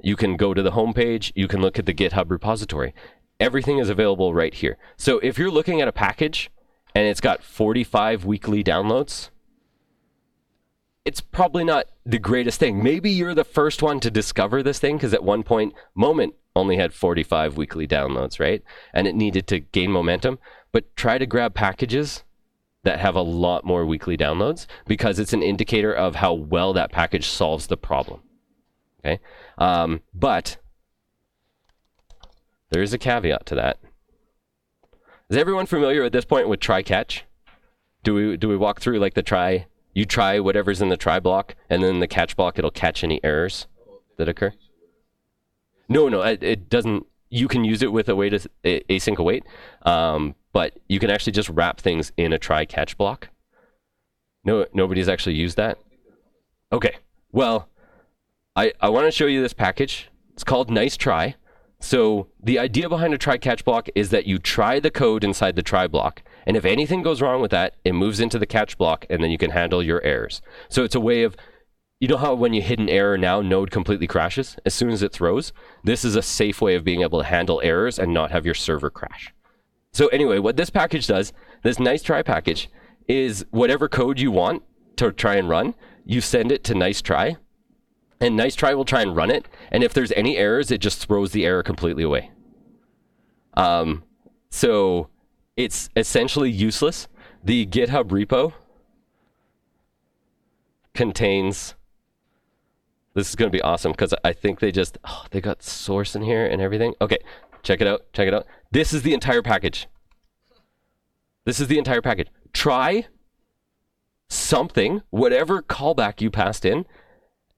You can go to the homepage. You can look at the GitHub repository. Everything is available right here. So if you're looking at a package and it's got 45 weekly downloads, it's probably not the greatest thing. Maybe you're the first one to discover this thing, because at one point, Moment only had 45 weekly downloads, right? And it needed to gain momentum. But try to grab packages that have a lot more weekly downloads, because it's an indicator of how well that package solves the problem. Okay? But there is a caveat to that. Is everyone familiar at this point with try catch? Do we walk through like the try? You try whatever's in the try block, and then the catch block, it'll catch any errors that occur. No, it doesn't. You can use it with a way to async await, but you can actually just wrap things in a try catch block. No, nobody's actually used that. Okay, well, I want to show you this package. It's called Nice Try. So the idea behind a try catch block is that you try the code inside the try block, and if anything goes wrong with that, it moves into the catch block, and then you can handle your errors. So it's a way of, you know how when you hit an error now, Node completely crashes as soon as it throws? This is a safe way of being able to handle errors and not have your server crash. So anyway, what this package does, this Nice Try package, is whatever code you want to try and run, you send it to Nice Try, and Nice Try will try and run it, and if there's any errors, it just throws the error completely away. So it's essentially useless. The GitHub repo contains, this is going to be awesome, because I think they got source in here and everything. Okay, check it out. This is the entire package. Try something, whatever callback you passed in,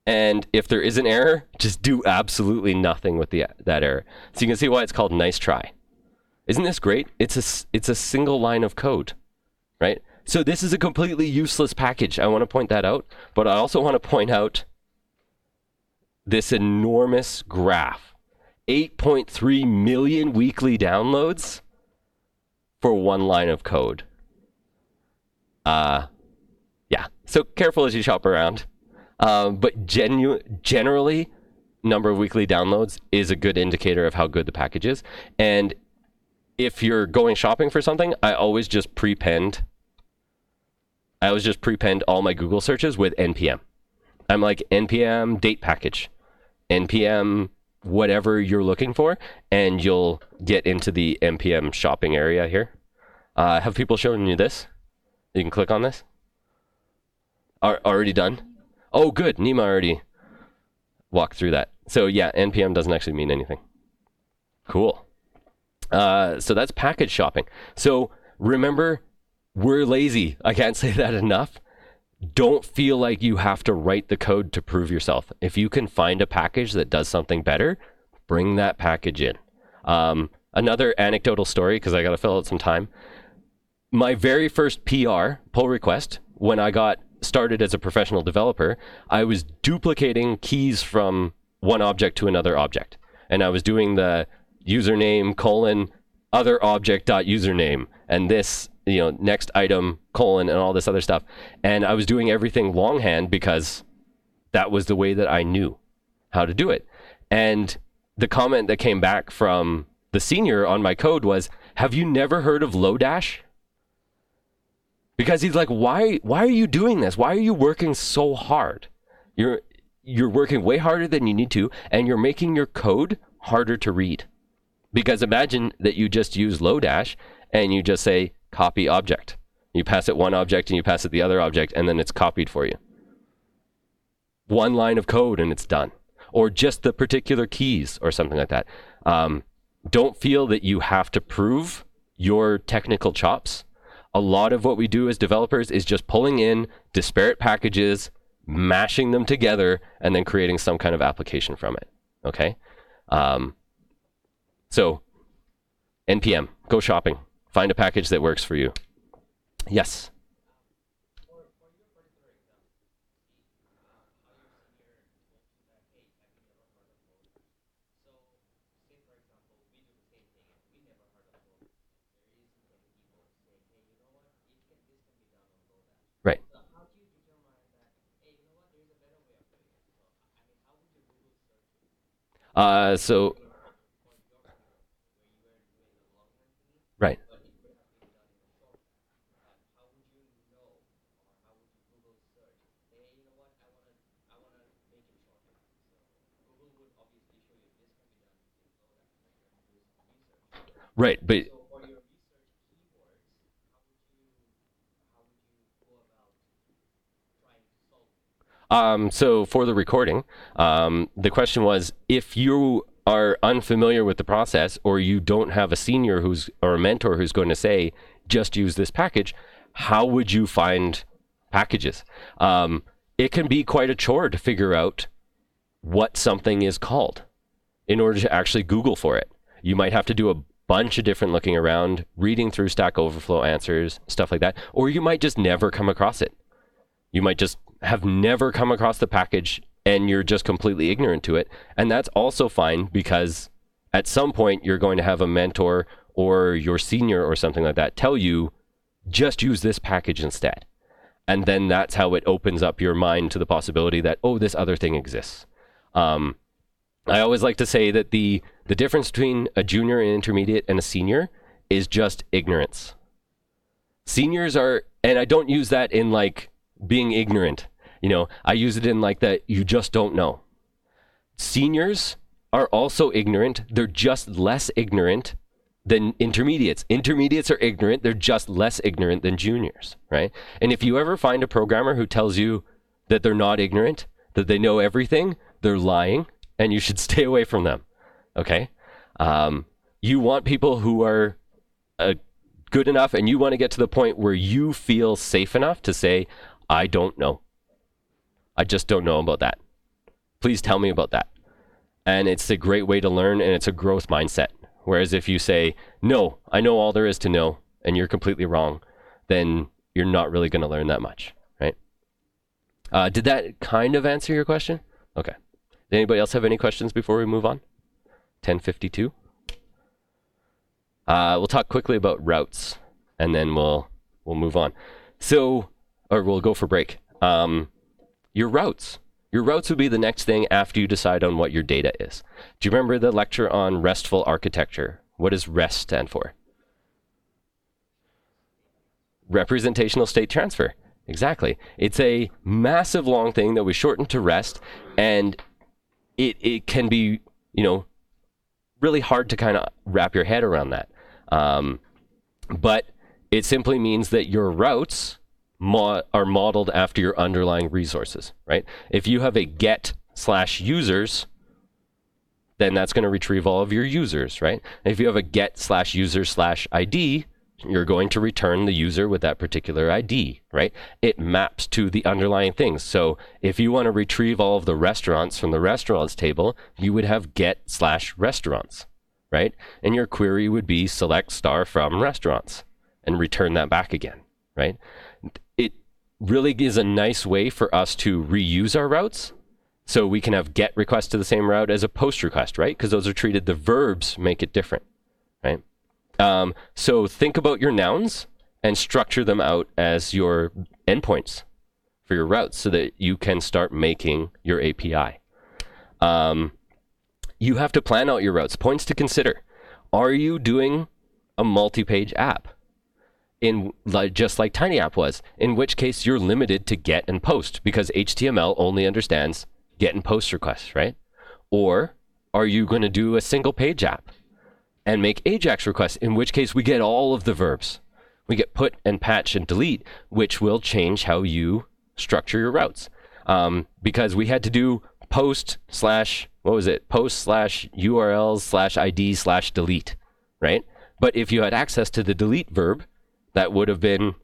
and if there is an error, just do absolutely nothing with that error. So you can see why it's called Nice Try. Isn't this great? It's a single line of code, right? So this is a completely useless package. I want to point that out, but I also want to point out this enormous graph. 8.3 million weekly downloads for one line of code. Yeah, so careful as you shop around. But generally, number of weekly downloads is a good indicator of how good the package is. And if you're going shopping for something, I always just prepend all my Google searches with NPM. I'm like NPM date package, NPM whatever you're looking for, and you'll get into the NPM shopping area here. Have people shown you this? You can click on this. Already done? Oh, good. Nima already walked through that. So yeah, NPM doesn't actually mean anything. Cool. So that's package shopping. So remember, we're lazy. I can't say that enough. Don't feel like you have to write the code to prove yourself. If you can find a package that does something better, bring that package in. Another anecdotal story, because I got to fill out some time. My very first PR, pull request, when I got started as a professional developer, I was duplicating keys from one object to another object. And I was doing the username : other object.username, and this, next item : and all this other stuff. And I was doing everything longhand because that was the way that I knew how to do it. And the comment that came back from the senior on my code was, "Have you never heard of Lodash?" Because he's like, why are you doing this? Why are you working so hard? You're working way harder than you need to, and you're making your code harder to read. Because imagine that you just use Lodash and you just say copy object. You pass it one object and you pass it the other object, and then it's copied for you. One line of code and it's done. Or just the particular keys or something like that. Don't feel that you have to prove your technical chops. A lot of what we do as developers is just pulling in disparate packages, mashing them together, and then creating some kind of application from it. Okay? So, NPM, go shopping. Find a package that works for you. Yes? So, right. Right, but so for the recording, the question was if you are unfamiliar with the process or you don't have a senior who's or a mentor who's going to say just use this package, how would you find packages? It can be quite a chore to figure out what something is called in order to actually Google for it. You might have to do a bunch of different looking around, reading through Stack Overflow answers, stuff like that, or you might just never come across it. You might just have never come across the package and you're just completely ignorant to it. And that's also fine because at some point you're going to have a mentor or your senior or something like that tell you, just use this package instead. And then that's how it opens up your mind to the possibility that, oh, this other thing exists. I always like to say that the difference between a junior, an intermediate, and a senior is just ignorance. Seniors are, and I don't use that in like being ignorant. You know, I use it in like that you just don't know. Seniors are also ignorant. They're just less ignorant than intermediates. Intermediates are ignorant. They're just less ignorant than juniors, right? And if you ever find a programmer who tells you that they're not ignorant, that they know everything, they're lying, and you should stay away from them, okay? You want people who are good enough, and you want to get to the point where you feel safe enough to say, I don't know. I just don't know about that. Please tell me about that. And it's a great way to learn, and it's a growth mindset. Whereas if you say, no, I know all there is to know, and you're completely wrong, then you're not really going to learn that much, right? Did that kind of answer your question? Okay. Did anybody else have any questions before we move on? 10:52. We'll talk quickly about routes, and then we'll move on. So, or we'll go for break. Your routes. Your routes would be the next thing after you decide on what your data is. Do you remember the lecture on RESTful architecture? What does REST stand for? Representational state transfer. Exactly. It's a massive long thing that we shortened to REST, and it can be, you know, really hard to kind of wrap your head around that. But it simply means that your routes are modeled after your underlying resources, right? If you have a get/users, then that's going to retrieve all of your users, right? And if you have a get/user/ID, you're going to return the user with that particular ID, right? It maps to the underlying things. So if you want to retrieve all of the restaurants from the restaurants table, you would have get/restaurants, right? And your query would be select star from restaurants and return that back again, right? It really is a nice way for us to reuse our routes. So we can have get request to the same route as a post request, right? Because those are treated, the verbs make it different, right? So think about your nouns and structure them out as your endpoints for your routes so that you can start making your API. You have to plan out your routes. Points to consider. Are you doing a multi-page app? Just like Tiny App was, in which case you're limited to get and post because HTML only understands get and post requests, right? Or are you going to do a single page app and make AJAX requests, in which case we get all of the verbs. We get put and patch and delete, which will change how you structure your routes. Because we had to do post/URLs/ID/delete, right? But if you had access to the delete verb, that would have been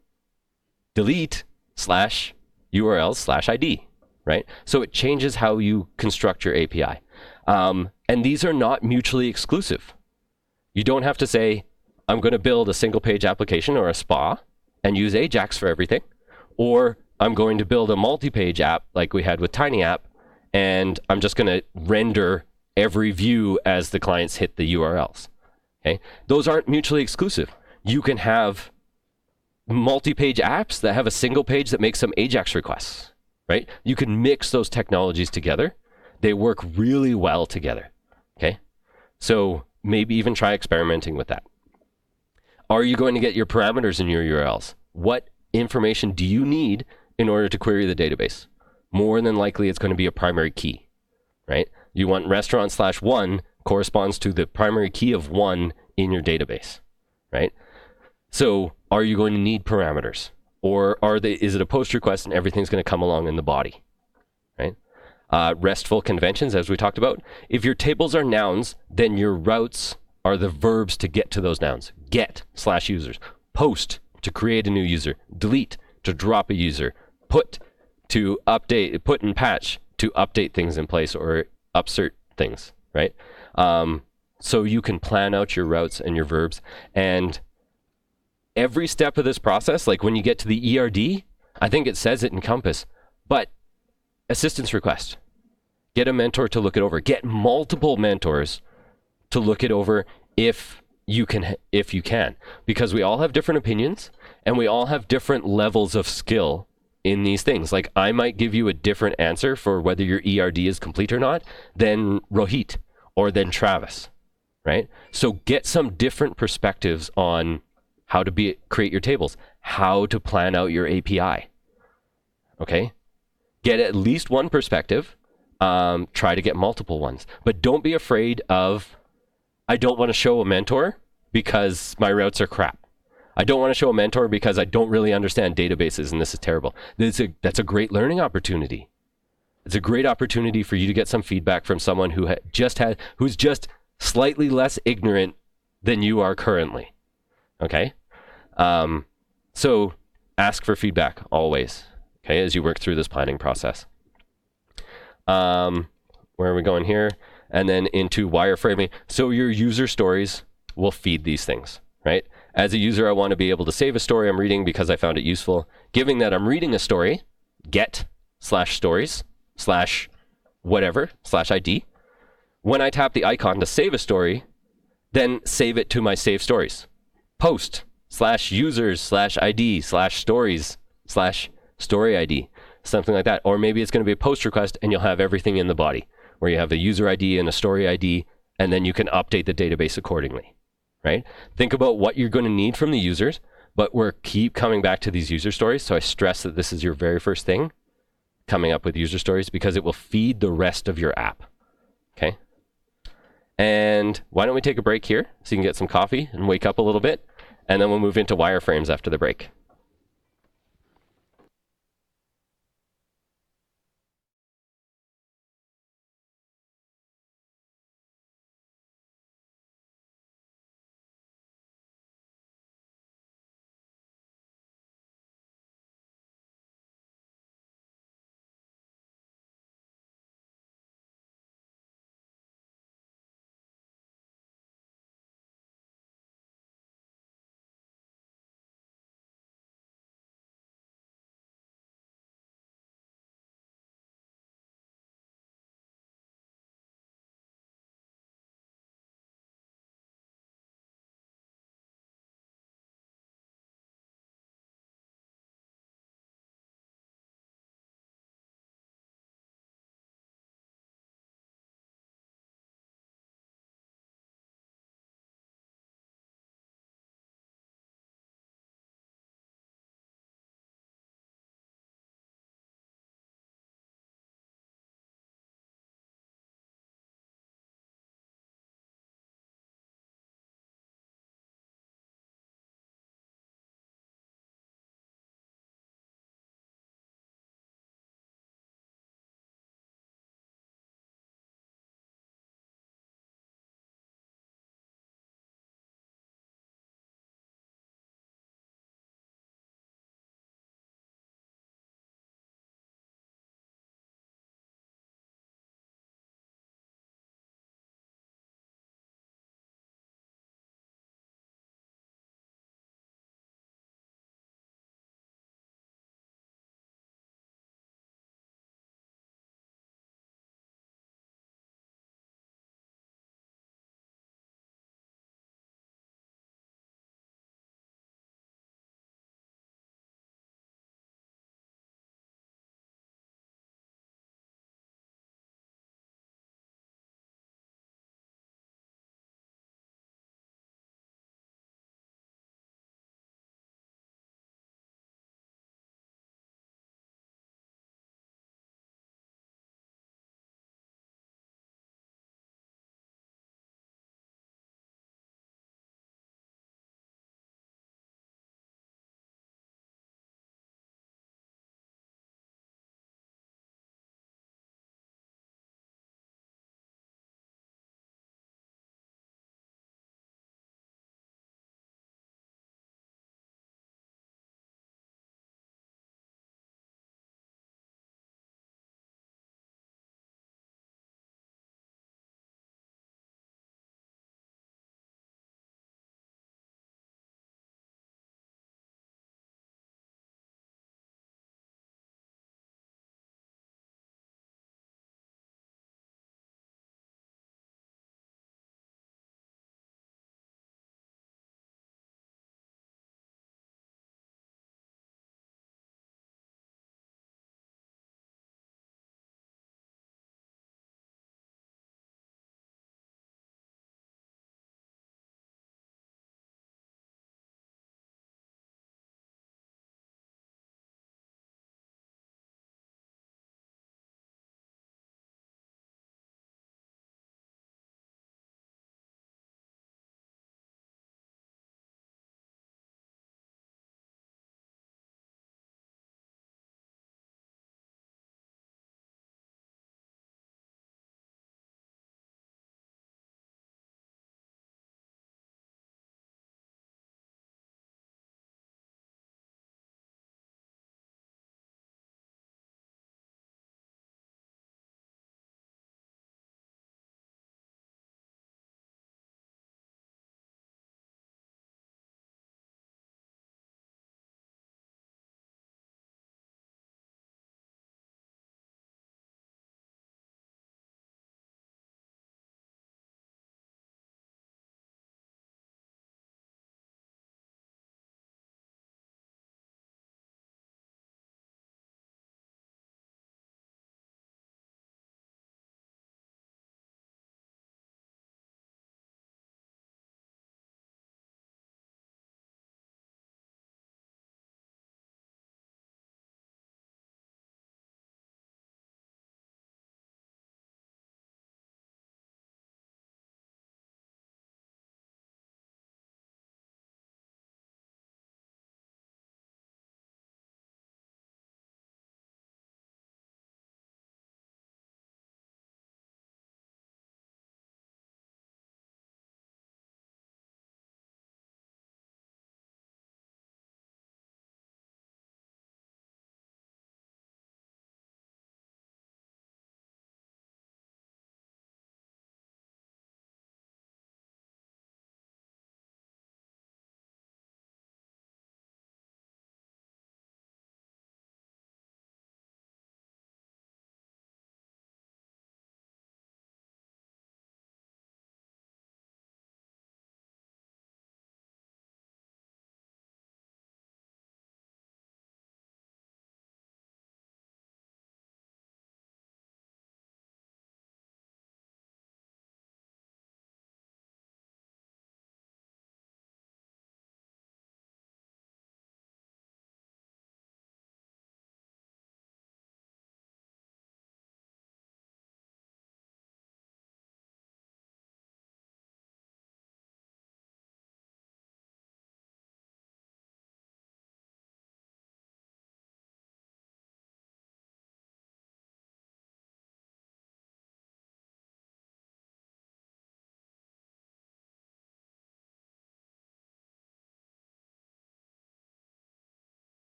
delete/URLs/ID, right? So it changes how you construct your API. And these are not mutually exclusive. You don't have to say, I'm going to build a single page application or a spa and use AJAX for everything. Or I'm going to build a multi-page app like we had with Tiny App, and I'm just going to render every view as the clients hit the URLs. Okay? Those aren't mutually exclusive. You can have multi-page apps that have a single page that makes some AJAX requests, right? You can mix those technologies together. They work really well together, So maybe even try experimenting with that. Are you going to get your parameters in your URLs? What information do you need in order to query the database? More than likely, it's going to be a primary key, right? You want restaurant/1 corresponds to the primary key of 1 in your database, right? So are you going to need parameters? Or is it a post request and everything's going to come along in the body, right? RESTful conventions, as we talked about. If your tables are nouns, then your routes are the verbs to get to those nouns. Get/users. Post to create a new user. Delete to drop a user. Put to update, put and patch to update things in place or upsert things, right? So you can plan out your routes and your verbs. And every step of this process, like when you get to the ERD, I think it says it in Compass, but assistance request. Get a mentor to look it over. Get multiple mentors to look it over if you can, because we all have different opinions and we all have different levels of skill in these things. Like I might give you a different answer for whether your ERD is complete or not than Rohit or than Travis, right? So get some different perspectives on how to create your tables, how to plan out your API, okay? Get at least one perspective. Try to get multiple ones, but don't be afraid of, I don't want to show a mentor because my routes are crap. I don't want to show a mentor because I don't really understand databases and this is terrible. That's a great learning opportunity. It's a great opportunity for you to get some feedback from someone who's just slightly less ignorant than you are currently. Okay? So ask for feedback always, okay, as you work through this planning process. Where are we going here? And then into wireframing. So your user stories will feed these things, right? As a user, I want to be able to save a story I'm reading because I found it useful. Given that I'm reading a story, get/stories/whatever/ID. When I tap the icon to save a story, then save it to my save stories. Post/users/ID/stories/story ID, something like that. Or maybe it's going to be a post request and you'll have everything in the body where you have a user ID and a story ID, and then you can update the database accordingly, right? Think about what you're going to need from the users, but keep coming back to these user stories. So I stress that this is your very first thing, coming up with user stories, because it will feed the rest of your app, okay? And why don't we take a break here so you can get some coffee and wake up a little bit, and then we'll move into wireframes after the break.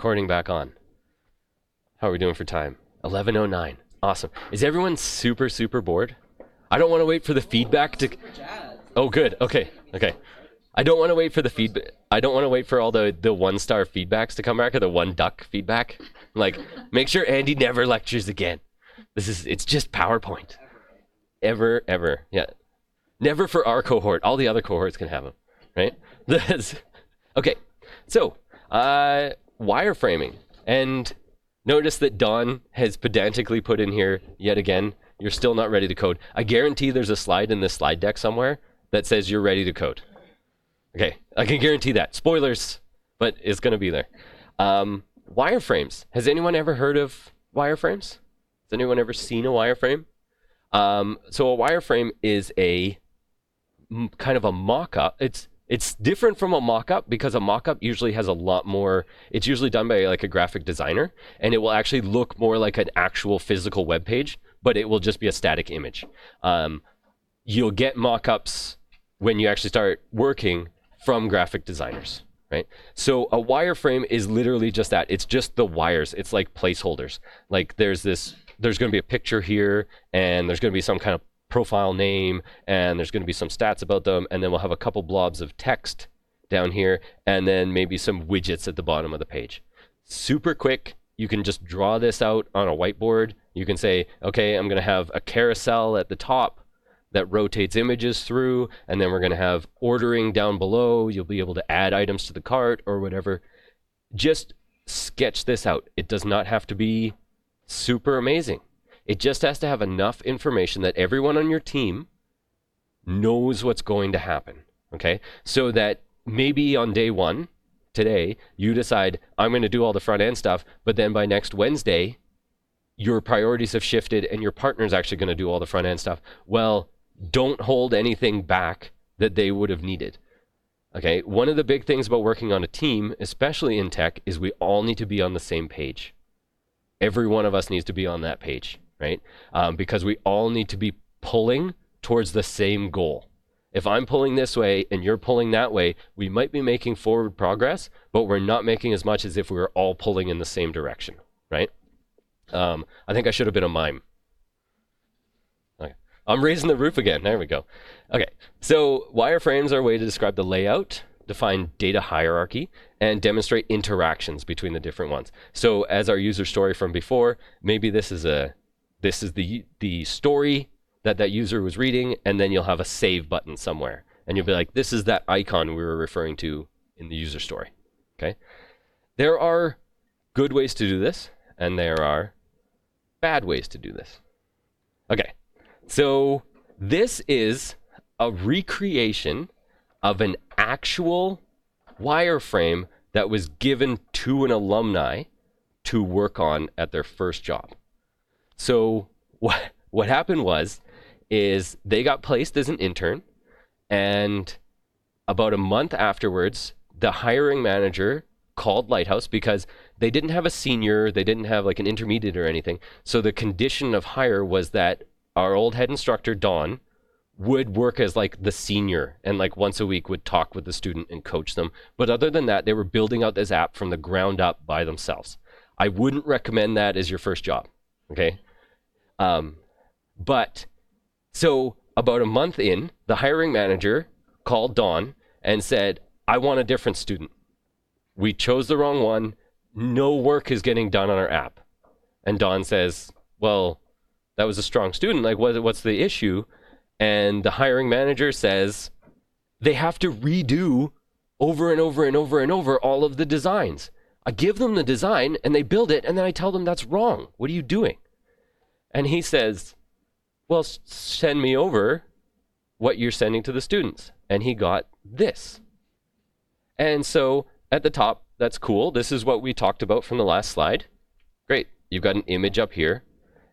recording back on. How are we doing for time? 11:09. Awesome. Is everyone super, super bored? I don't want to wait for the feedback to... Oh, good. Okay. I don't want to wait for the feedback. I don't want to wait for all the 1-star feedbacks to come back, or the 1 duck feedback. Like, make sure Andy never lectures again. It's just PowerPoint. Ever. Yeah. Never for our cohort. All the other cohorts can have them, right? Okay. So, wireframing. And notice that Don has pedantically put in here, yet again, you're still not ready to code. I guarantee there's a slide in this slide deck somewhere that says you're ready to code. Okay, I can guarantee that. Spoilers, but it's going to be there. Wireframes. Has anyone ever heard of wireframes? Has anyone ever seen a wireframe? So a wireframe is a kind of a mock-up. It's different from a mock-up because a mock-up usually has a lot more. It's usually done by like a graphic designer, and it will actually look more like an actual physical web page, but it will just be a static image. You'll get mock-ups when you actually start working from graphic designers, right? So a wireframe is literally just that. It's just the wires. It's like placeholders. Like there's going to be a picture here, and there's going to be some kind of profile name, and there's going to be some stats about them, and then we'll have a couple blobs of text down here, and then maybe some widgets at the bottom of the page. Super quick. You can just draw this out on a whiteboard. You can say, okay, I'm going to have a carousel at the top that rotates images through, and then we're going to have ordering down below. You'll be able to add items to the cart or whatever. Just sketch this out. It does not have to be super amazing. It just has to have enough information that everyone on your team knows what's going to happen, okay? So that maybe on day 1, today, you decide, I'm going to do all the front end stuff, but then by next Wednesday, your priorities have shifted and your partner's actually going to do all the front end stuff. Well, don't hold anything back that they would have needed. Okay, one of the big things about working on a team, especially in tech, is we all need to be on the same page. Every one of us needs to be on that page, right? Because we all need to be pulling towards the same goal. If I'm pulling this way and you're pulling that way, we might be making forward progress, but we're not making as much as if we were all pulling in the same direction, right? I think I should have been a mime. Okay. I'm raising the roof again. There we go. Okay, so wireframes are a way to describe the layout, define data hierarchy, and demonstrate interactions between the different ones. So as our user story from before, maybe this is the story that user was reading, and then you'll have a save button somewhere. And you'll be like, this is that icon we were referring to in the user story. Okay. There are good ways to do this, and there are bad ways to do this. Okay. So this is a recreation of an actual wireframe that was given to an alumni to work on at their first job. So what happened is they got placed as an intern, and about a month afterwards, the hiring manager called Lighthouse because they didn't have a senior, they didn't have like an intermediate or anything. So the condition of hire was that our old head instructor, Don, would work as like the senior and like once a week would talk with the student and coach them. But other than that, they were building out this app from the ground up by themselves. I wouldn't recommend that as your first job, okay? But so about a month in, the hiring manager called Don and said, I want a different student. We chose the wrong one. No work is getting done on our app. And Don says, well, that was a strong student. Like, what's the issue? And the hiring manager says, they have to redo over and over and over and over all of the designs. I give them the design and they build it, and then I tell them that's wrong. What are you doing? And he says, well, send me over what you're sending to the students. And he got this. And so at the top, that's cool. This is what we talked about from the last slide. Great. You've got an image up here,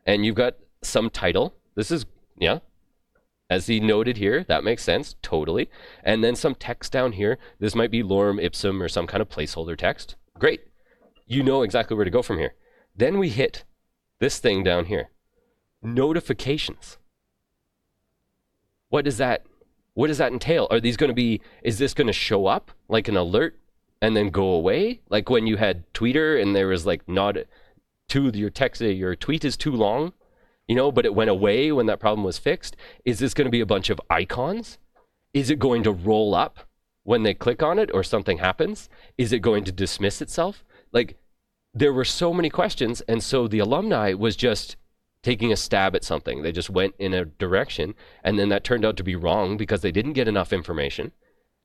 and you've got some title. This is, yeah, as he noted here, that makes sense, totally. And then some text down here. This might be lorem ipsum or some kind of placeholder text. Great. You know exactly where to go from here. Then we hit this thing down here. Notifications. What does that entail? Are these going to be, is this going to show up like an alert and then go away? Like when you had Tweeter and there was like not to your text, your tweet is too long, you know, but it went away when that problem was fixed. Is this going to be a bunch of icons? Is it going to roll up when they click on it or something happens? Is it going to dismiss itself? Like there were so many questions. And so the alumni was just taking a stab at something. They just went in a direction, and then that turned out to be wrong because they didn't get enough information.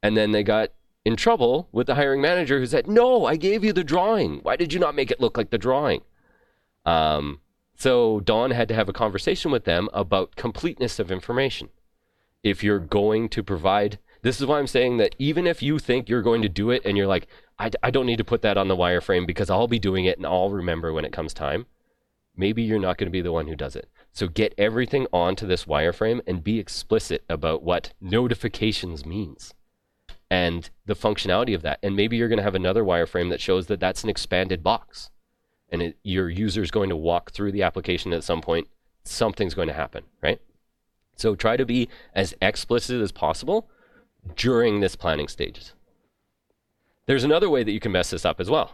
And then they got in trouble with the hiring manager who said, no, I gave you the drawing. Why did you not make it look like the drawing? So Dawn had to have a conversation with them about completeness of information. If you're going to provide, this is why I'm saying that even if you think you're going to do it and you're like, I don't need to put that on the wireframe because I'll be doing it and I'll remember when it comes time, maybe you're not going to be the one who does it. So get everything onto this wireframe and be explicit about what notifications means and the functionality of that. And maybe you're going to have another wireframe that shows that that's an expanded box. And your user is going to walk through the application at some point. Something's going to happen, right? So try to be as explicit as possible during this planning stages. There's another way that you can mess this up as well.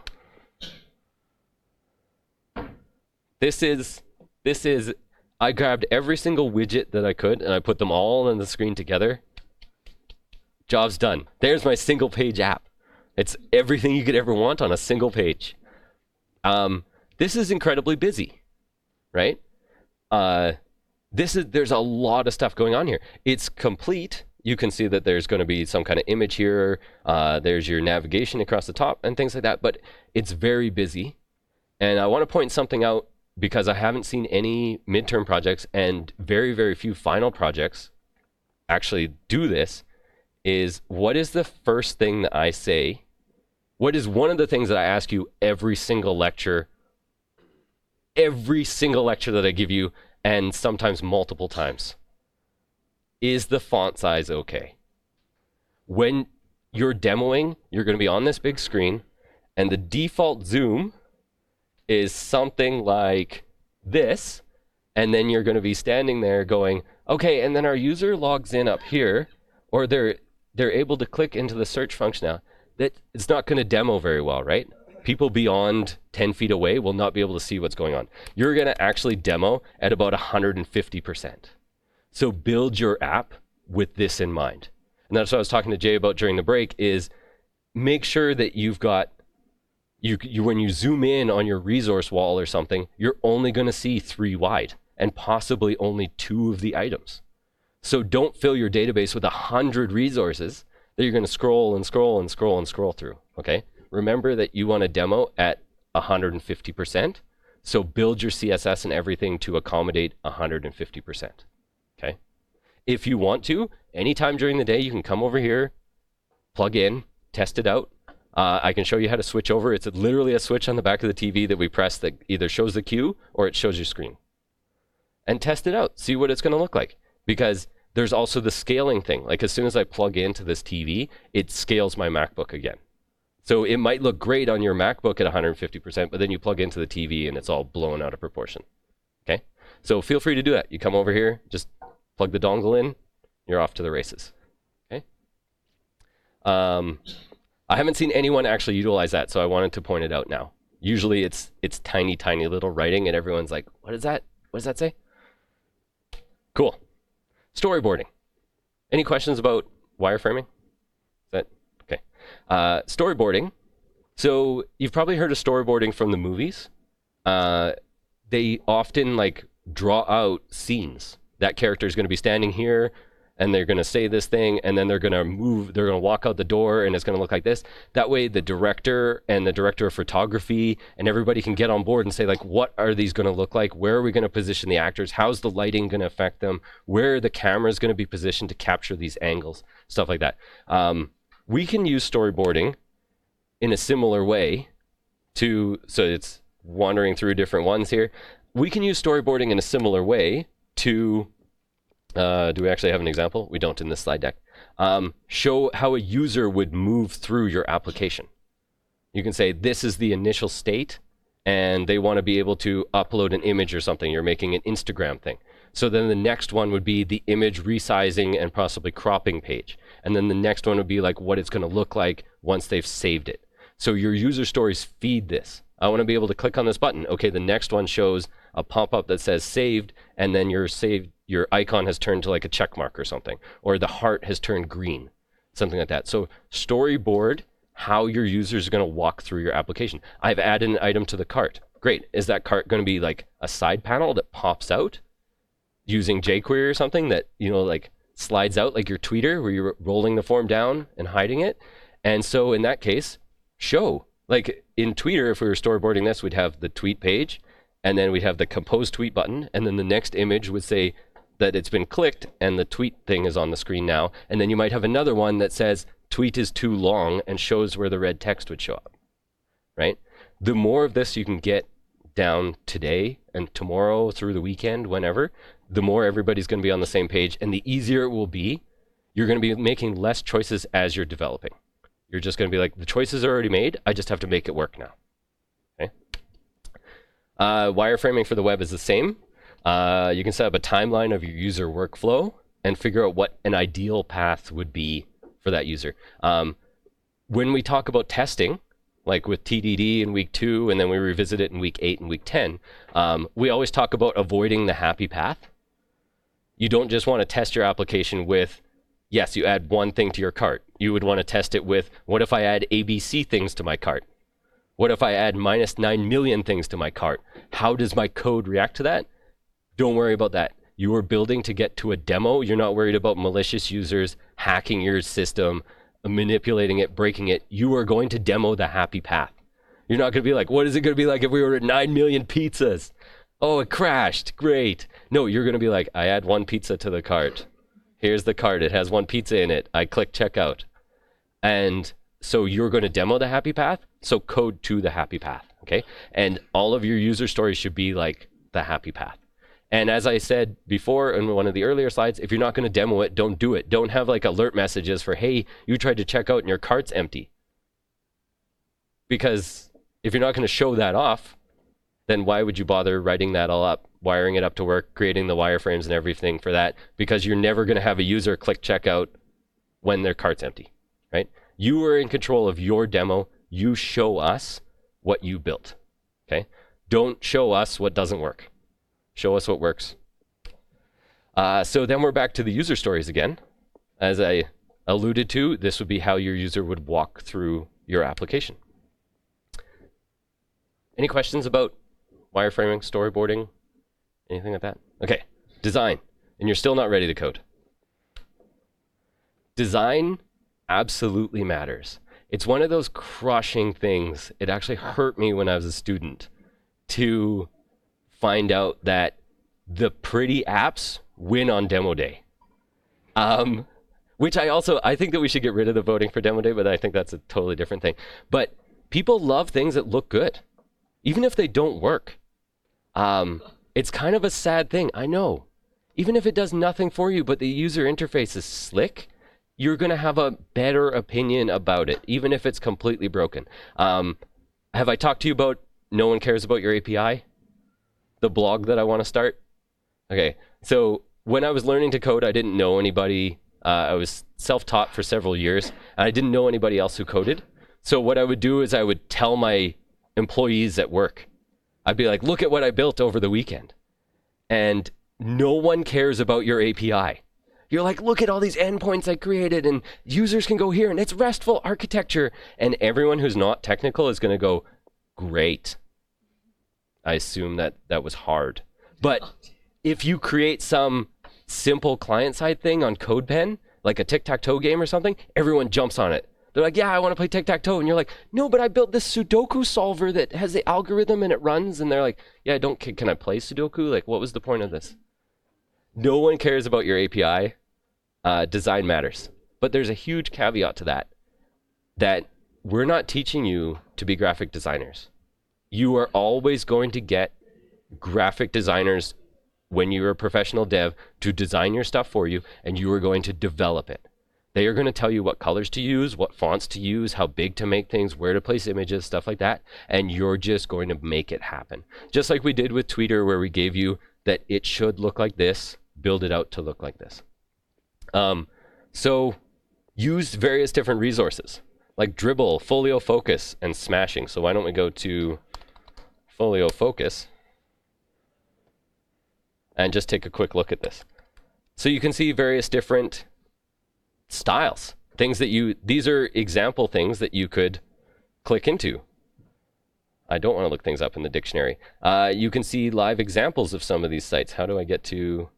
This is, I grabbed every single widget that I could and I put them all on the screen together. Job's done. There's my single page app. It's everything you could ever want on a single page. This is incredibly busy, right? There's a lot of stuff going on here. It's complete. You can see that there's going to be some kind of image here. There's your navigation across the top and things like that, but it's very busy. And I want to point something out because I haven't seen any midterm projects and very, very few final projects actually do this, is what is the first thing that I say? What is one of the things that I ask you every single lecture that I give you, and sometimes multiple times? Is the font size okay? When you're demoing, you're going to be on this big screen, and the default zoom is something like this, and then you're going to be standing there going, okay, and then our user logs in up here, or they're able to click into the search function now. That it's not going to demo very well, right? People beyond 10 feet away will not be able to see what's going on. You're going to actually demo at about 150%. So build your app with this in mind. And that's what I was talking to Jay about during the break, is make sure that you've got, when you zoom in on your resource wall or something, you're only going to see 3 wide and possibly only 2 of the items. So don't fill your database with 100 resources that you're going to scroll and scroll and scroll and scroll through, okay? Remember that you want to demo at 150%, so build your CSS and everything to accommodate 150%, okay? If you want to, anytime during the day, you can come over here, plug in, test it out. I can show you how to switch over. It's literally a switch on the back of the TV that we press that either shows the queue or it shows your screen. And test it out, see what it's going to look like. Because there's also the scaling thing. Like as soon as I plug into this TV, it scales my MacBook again. So it might look great on your MacBook at 150%, but then you plug into the TV and it's all blown out of proportion. Okay? So feel free to do that. You come over here, just plug the dongle in, you're off to the races. Okay? I haven't seen anyone actually utilize that, so I wanted to point it out now. Usually it's tiny, tiny little writing and everyone's like, what is that? What does that say? Cool. Storyboarding. Any questions about wireframing? Is that okay? Storyboarding. So you've probably heard of storyboarding from the movies. They often like draw out scenes. That character is going to be standing here, and they're going to say this thing, and then they're going to move. They're going to walk out the door, and it's going to look like this. That way, the director and the director of photography and everybody can get on board and say, like, what are these going to look like? Where are we going to position the actors? How's the lighting going to affect them? Where are the cameras going to be positioned to capture these angles? Stuff like that. We can use storyboarding in a similar way to, so it's wandering through different ones here. We can use storyboarding in a similar way to, do we actually have an example? We don't in this slide deck. Show how a user would move through your application. You can say this is the initial state and they want to be able to upload an image or something. You're making an Instagram thing. So then the next one would be the image resizing and possibly cropping page. And then the next one would be like what it's going to look like once they've saved it. So your user stories feed this. I want to be able to click on this button. Okay, the next one shows a pop-up that says saved, and then your icon has turned to like a check mark or something, or the heart has turned green, something like that. So storyboard how your user is going to walk through your application. I've added an item to the cart. Great. Is that cart going to be like a side panel that pops out using jQuery or something that, you know, like slides out like your tweeter where you're rolling the form down and hiding it? And so in that case, show. Like in Tweeter, if we were storyboarding this, we'd have the tweet page, and then we'd have the compose tweet button, and then the next image would say that it's been clicked and the tweet thing is on the screen now. And then you might have another one that says tweet is too long and shows where the red text would show up, right? The more of this you can get down today and tomorrow through the weekend, whenever, the more everybody's going to be on the same page, and the easier it will be. You're going to be making less choices as you're developing. You're just going to be like, the choices are already made. I just have to make it work now. Okay. Wireframing for the web is the same. You can set up a timeline of your user workflow and figure out what an ideal path would be for that user. When we talk about testing, like with TDD in week 2, and then we revisit it in week 8 and week 10, we always talk about avoiding the happy path. You don't just want to test your application with, yes, you add one thing to your cart. You would want to test it with, what if I add ABC things to my cart? What if I add minus 9 million things to my cart? How does my code react to that? Don't worry about that. You are building to get to a demo. You're not worried about malicious users hacking your system, manipulating it, breaking it. You are going to demo the happy path. You're not going to be like, what is it going to be like if we ordered 9 million pizzas? Oh, it crashed. Great. No, you're going to be like, I add one pizza to the cart. Here's the cart. It has one pizza in it. I click checkout. And so you're going to demo the happy path. So code to the happy path. Okay. And all of your user stories should be like the happy path. And as I said before in one of the earlier slides, if you're not going to demo it, don't do it. Don't have like alert messages for, hey, you tried to check out and your cart's empty. Because if you're not going to show that off, then why would you bother writing that all up, wiring it up to work, creating the wireframes and everything for that? Because you're never going to have a user click checkout when their cart's empty, right? You are in control of your demo. You show us what you built, okay? Don't show us what doesn't work. Show us what works. So then we're back to the user stories again. As I alluded to, this would be how your user would walk through your application. Any questions about wireframing, storyboarding, anything like that? Okay, design. And you're still not ready to code. Design absolutely matters. It's one of those crushing things. It actually hurt me when I was a student to find out that the pretty apps win on demo day. Which I think that we should get rid of the voting for demo day, but I think that's a totally different thing. But people love things that look good, even if they don't work. It's kind of a sad thing, I know. Even if it does nothing for you, but the user interface is slick, you're going to have a better opinion about it, even if it's completely broken. Have I talked to you about No One Cares About Your API? The blog that I want to start? Okay, so when I was learning to code, I didn't know anybody. I was self-taught for several years, and I didn't know anybody else who coded. So what I would do is I would tell my employees at work, I'd be like, look at what I built over the weekend. And no one cares about your API. You're like, look at all these endpoints I created, and users can go here, and it's RESTful architecture. And everyone who's not technical is going to go, great. I assume that was hard. But if you create some simple client-side thing on CodePen, like a tic-tac-toe game or something, everyone jumps on it. They're like, yeah, I want to play tic-tac-toe. And you're like, no, but I built this Sudoku solver that has the algorithm and it runs. And they're like, yeah, can I play Sudoku? Like, what was the point of this? No one cares about your API. Design matters. But there's a huge caveat to that we're not teaching you to be graphic designers. You are always going to get graphic designers when you're a professional dev to design your stuff for you, and you are going to develop it. They are going to tell you what colors to use, what fonts to use, how big to make things, where to place images, stuff like that. And you're just going to make it happen. Just like we did with Tweeter, where we gave you that it should look like this, build it out to look like this. So use various different resources. like dribble, folio focus, and smashing. So why don't we go to folio focus and just take a quick look at this. So you can see various different styles, things that these are example things that you could click into. I don't want to look things up in the dictionary. You can see live examples of some of these sites. How do I get to,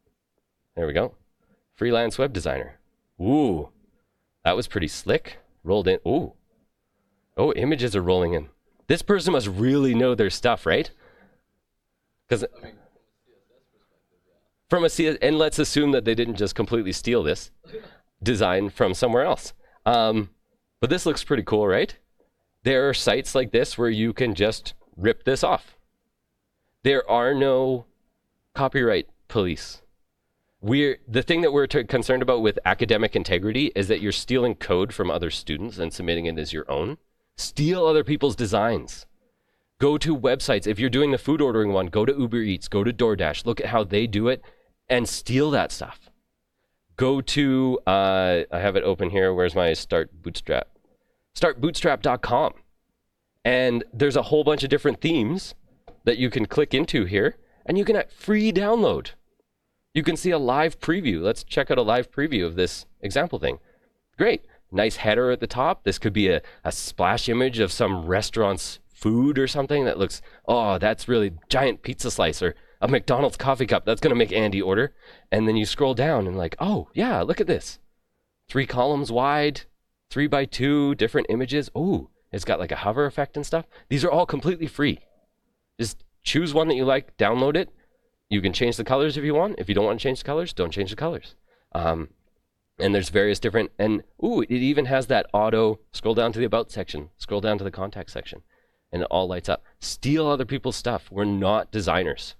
there we go. Freelance web designer. Ooh, that was pretty slick. Rolled in, ooh. Oh, images are rolling in. This person must really know their stuff, right? Because from a CS, and let's assume that they didn't just completely steal this design from somewhere else. But this looks pretty cool, right? There are sites like this where you can just rip this off. There are no copyright police. The thing that we're concerned about with academic integrity is that you're stealing code from other students and submitting it as your own. Steal other people's designs. Go to websites. If you're doing the food ordering one, go to Uber Eats, go to DoorDash, look at how they do it, and steal that stuff. Go to, I have it open here. Where's my Start Bootstrap? Startbootstrap.com. And there's a whole bunch of different themes that you can click into here, and you can free download. You can see a live preview. Let's check out a live preview of this example thing. Great. Nice header at the top. This could be a splash image of some restaurant's food or something that looks, oh, that's really giant pizza slice or a McDonald's coffee cup. That's going to make Andy order. And then you scroll down and like, oh, yeah, look at this. 3 columns wide, 3x2, different images. Oh, it's got like a hover effect and stuff. These are all completely free. Just choose one that you like, download it. You can change the colors if you want. If you don't want to change the colors, don't change the colors. And there's various different, and ooh, it even has that auto, scroll down to the about section, scroll down to the contact section, and it all lights up. Steal other people's stuff. We're not designers,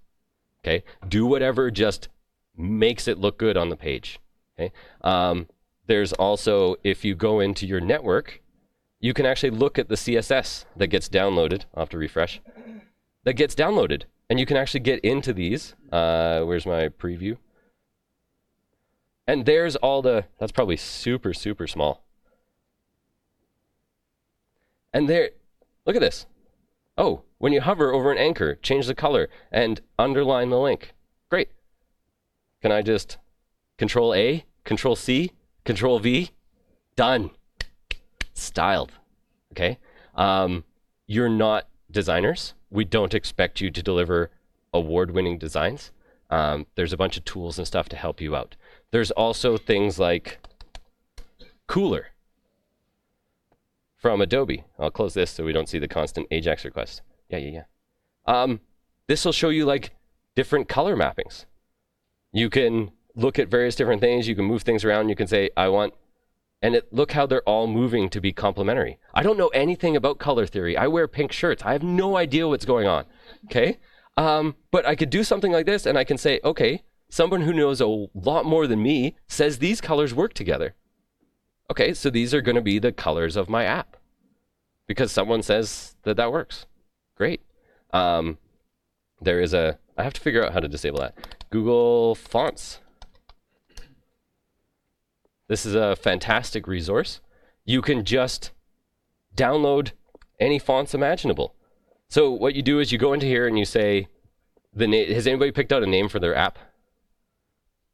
okay? Do whatever just makes it look good on the page, okay? There's also, if you go into your network, you can actually look at the CSS that gets downloaded. I'll have to refresh. That gets downloaded, and you can actually get into these. Where's my preview? And there's all that's probably super, super small. And there, look at this. Oh, when you hover over an anchor, change the color and underline the link. Great. Can I just Control A, Control C, Control V? Done. Styled. Okay? You're not designers. We don't expect you to deliver award-winning designs. There's a bunch of tools and stuff to help you out. There's also things like Cooler from Adobe. I'll close this so we don't see the constant AJAX request. Yeah. This will show you like different color mappings. You can look at various different things. You can move things around. You can say, I want, and look how they're all moving to be complementary. I don't know anything about color theory. I wear pink shirts. I have no idea what's going on. Okay? But I could do something like this and I can say, okay, someone who knows a lot more than me says these colors work together. Okay, so these are going to be the colors of my app because someone says that that works. Great. There is I have to figure out how to disable that. Google Fonts. This is a fantastic resource. You can just download any fonts imaginable. So what you do is you go into here and you say, has anybody picked out a name for their app?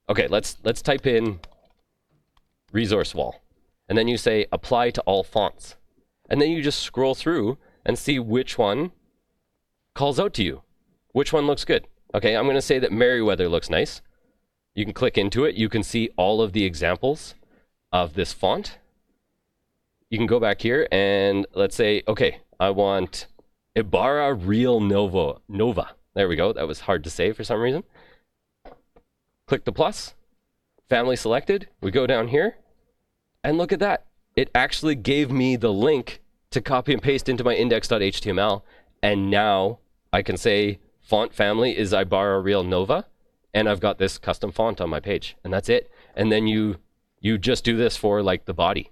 Okay, let's type in resource wall. And then you say apply to all fonts. And then you just scroll through and see which one calls out to you. Which one looks good? Okay, I'm going to say that Merriweather looks nice. You can click into it. You can see all of the examples of this font. You can go back here and let's say, okay, I want Ibarra Real Nova. There we go. That was hard to say for some reason. Click the plus. Family selected. We go down here. And look at that. It actually gave me the link to copy and paste into my index.html. And now I can say font family is Ibarra Real Nova. And I've got this custom font on my page. And that's it. And then you just do this for like the body.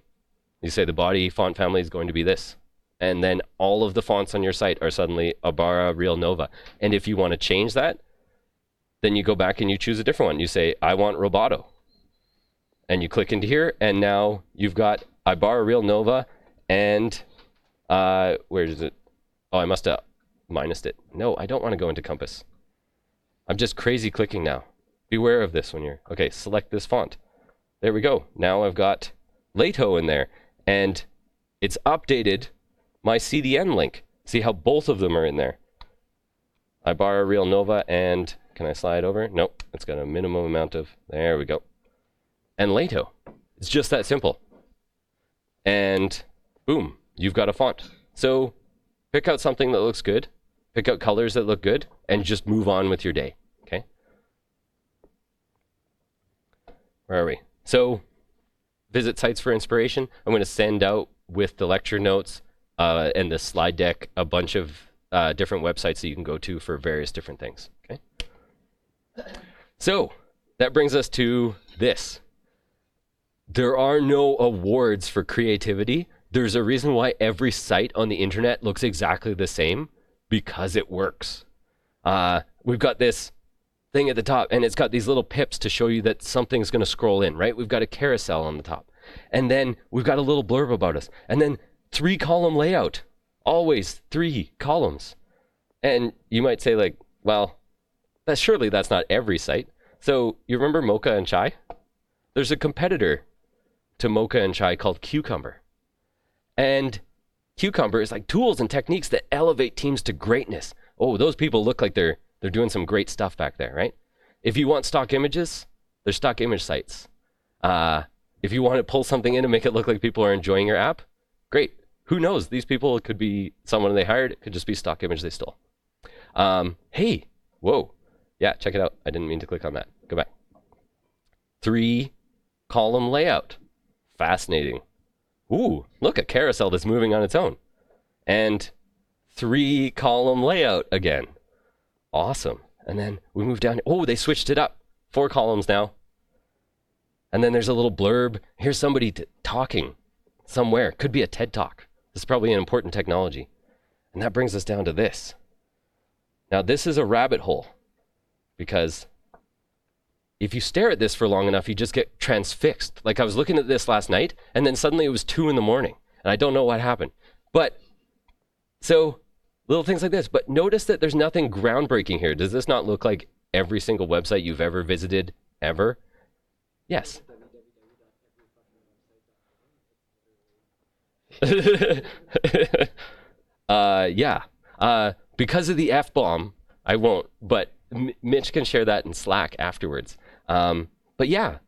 You say the body font family is going to be this. And then all of the fonts on your site are suddenly Ibarra Real Nova. And if you want to change that, then you go back and you choose a different one. You say, I want Roboto. And you click into here, and now you've got Ibarra Real Nova And where is it? Oh, I must have minused it. No, I don't want to go into Compass. I'm just crazy clicking now. Beware of this when you're... Okay, select this font. There we go. Now I've got Lighthouse in there. And it's updated my CDN link. See how both of them are in there. I borrow Real Nova and... Can I slide over? Nope. It's got a minimum amount of... There we go. And Lighthouse. It's just that simple. And boom, you've got a font. So pick out something that looks good. Pick out colors that look good. And just move on with your day. Okay? Where are we? So visit sites for inspiration. I'm going to send out with the lecture notes and the slide deck a bunch of different websites that you can go to for various different things. Okay? So that brings us to this. There are no awards for creativity. There's a reason why every site on the internet looks exactly the same, because it works. We've got this thing at the top, and it's got these little pips to show you that something's going to scroll in, right? We've got a carousel on the top. And then we've got a little blurb about us. And then 3-column layout. Always 3 columns. And you might say, like, well, surely that's not every site. So you remember Mocha and Chai? There's a competitor to Mocha and Chai called Cucumber. And Cucumber is like tools and techniques that elevate teams to greatness. Oh, those people look like they're doing some great stuff back there, right? If you want stock images, there's stock image sites. If you want to pull something in and make it look like people are enjoying your app, great. Who knows? These people, it could be someone they hired. It could just be stock image they stole. Hey, whoa. Yeah, check it out. I didn't mean to click on that. Go back. 3-column layout. Fascinating. Ooh, look, a carousel that's moving on its own. And 3-column layout again. Awesome. And then we move down. Oh, they switched it up. 4 columns now. And then there's a little blurb. Here's somebody talking somewhere. Could be a TED Talk. This is probably an important technology. And that brings us down to this. Now, this is a rabbit hole. Because if you stare at this for long enough, you just get transfixed. Like I was looking at this last night, and then suddenly it was 2 in the morning, and I don't know what happened. But, so, little things like this. But notice that there's nothing groundbreaking here. Does this not look like every single website you've ever visited, ever? Yes. Yeah. Because of the F-bomb, I won't, but Mitch can share that in Slack afterwards. But yeah,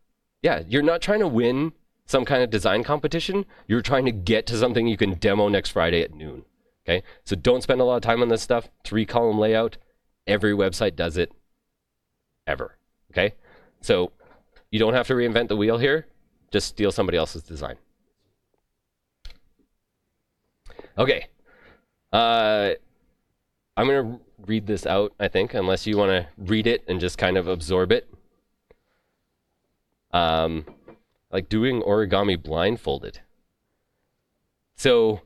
you're not trying to win some kind of design competition. You're trying to get to something you can demo next Friday at noon. Okay, so don't spend a lot of time on this stuff. 3-column layout. Every website does it ever. Okay, so you don't have to reinvent the wheel here. Just steal somebody else's design. Okay, I'm gonna read this out, I think, unless you want to read it and just kind of absorb it. Like doing origami blindfolded. So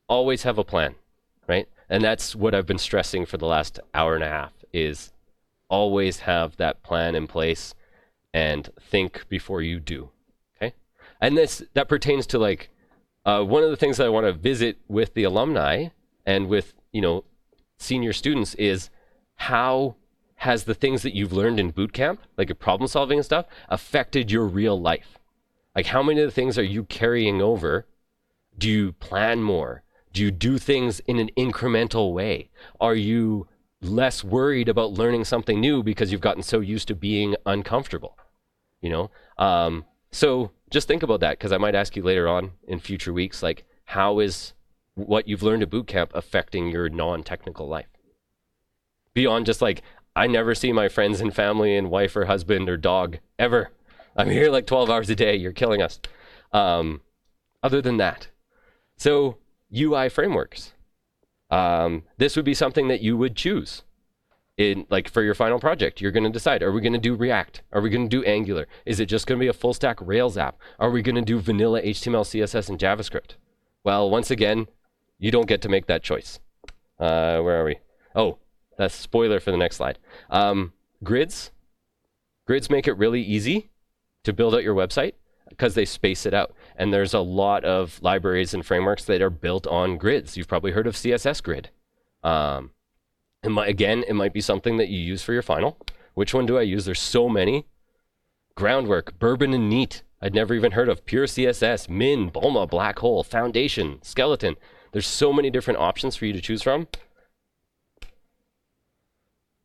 always have a plan, right? And that's what I've been stressing for the last hour and a half, is always have that plan in place and think before you do, okay? And that pertains to like, one of the things that I want to visit with the alumni and with, senior students is how has the things that you've learned in boot camp, like your problem solving and stuff, affected your real life? Like how many of the things are you carrying over? Do you plan more? Do you do things in an incremental way? Are you less worried about learning something new because you've gotten so used to being uncomfortable? So just think about that, because I might ask you later on in future weeks, like how is what you've learned at boot camp affecting your non-technical life? Beyond just like, I never see my friends and family and wife or husband or dog ever. I'm here like 12 hours a day. You're killing us. Other than that. So UI frameworks. This would be something that you would choose in like for your final project. You're going to decide, are we going to do React? Are we going to do Angular? Is it just going to be a full stack Rails app? Are we going to do vanilla HTML, CSS, and JavaScript? Well, once again, you don't get to make that choice. Where are we? Oh, that's spoiler for the next slide. Grids. Grids make it really easy to build out your website. because they space it out. And there's a lot of libraries and frameworks that are built on grids. You've probably heard of CSS Grid. It might be something that you use for your final. Which one do I use? There's so many. Groundwork, Bourbon and Neat. I'd never even heard of. Pure CSS, Min, Bulma, Black Hole, Foundation, Skeleton. There's so many different options for you to choose from.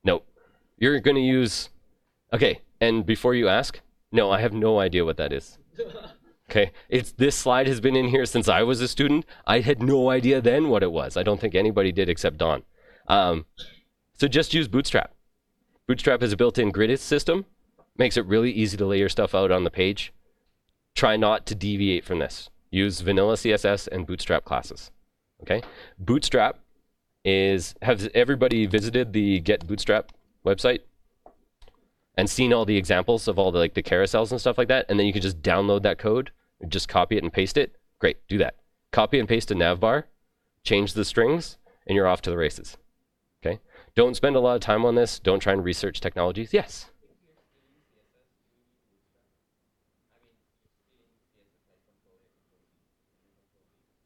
No, you're going to use... Okay, and before you ask, no, I have no idea what that is. Okay, this slide has been in here since I was a student. I had no idea then what it was. I don't think anybody did except Don. So just use Bootstrap. Bootstrap is a built-in grid system. Makes it really easy to lay your stuff out on the page. Try not to deviate from this. Use vanilla CSS and Bootstrap classes. Okay, Bootstrap has everybody visited the Get Bootstrap website and seen all the examples of all the the carousels and stuff like that? And then you can just download that code, just copy it and paste it. Great, do that. Copy and paste a navbar, change the strings, and you're off to the races. Okay, don't spend a lot of time on this. Don't try and research technologies. Yes.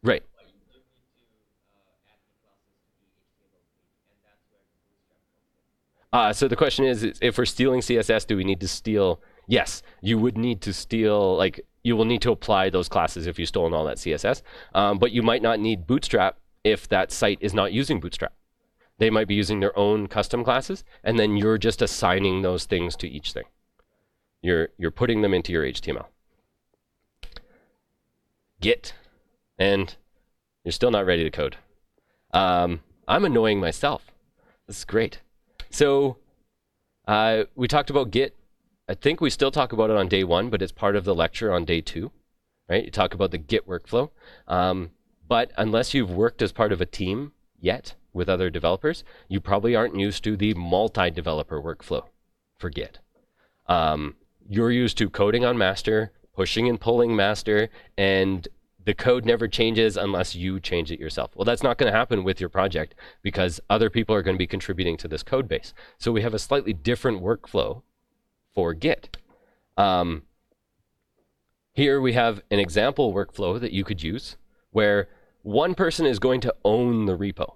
Right. So the question is, if we're stealing CSS, do we need to steal? Yes, you would need to steal, you will need to apply those classes if you've stolen all that CSS. But you might not need Bootstrap if that site is not using Bootstrap. They might be using their own custom classes, and then you're just assigning those things to each thing. You're putting them into your HTML. Git. And you're still not ready to code. I'm annoying myself. This is great. So we talked about Git. I think we still talk about it on day 1, but it's part of the lecture on day 2. Right? You talk about the Git workflow. But unless you've worked as part of a team yet with other developers, you probably aren't used to the multi-developer workflow for Git. You're used to coding on master, pushing and pulling master, and the code never changes unless you change it yourself. Well, that's not going to happen with your project because other people are going to be contributing to this code base. So we have a slightly different workflow for Git. Here we have an example workflow that you could use where one person is going to own the repo.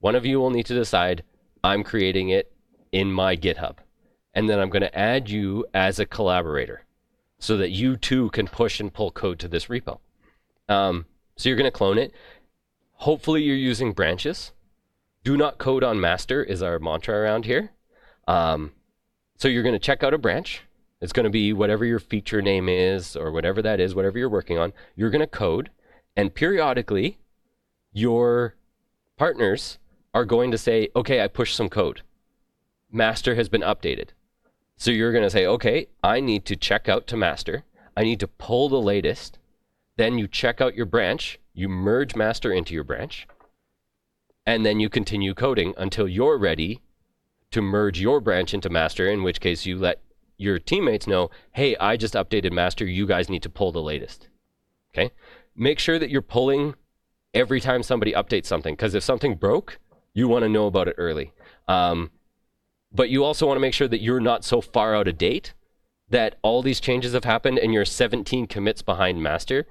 One of you will need to decide, I'm creating it in my GitHub. And then I'm going to add you as a collaborator so that you too can push and pull code to this repo. So you're going to clone it. Hopefully you're using branches. Do not code on master is our mantra around here. So you're going to check out a branch. It's going to be whatever your feature name is or whatever that is, whatever you're working on. You're going to code, and periodically your partners are going to say, okay, I pushed some code. Master has been updated. So you're going to say, okay, I need to check out to master. I need to pull the latest. Then you check out your branch, you merge master into your branch, and then you continue coding until you're ready to merge your branch into master, in which case you let your teammates know, hey, I just updated master, you guys need to pull the latest. Okay? Make sure that you're pulling every time somebody updates something, because if something broke, you want to know about it early. But you also want to make sure that you're not so far out of date that all these changes have happened and you're 17 commits behind master,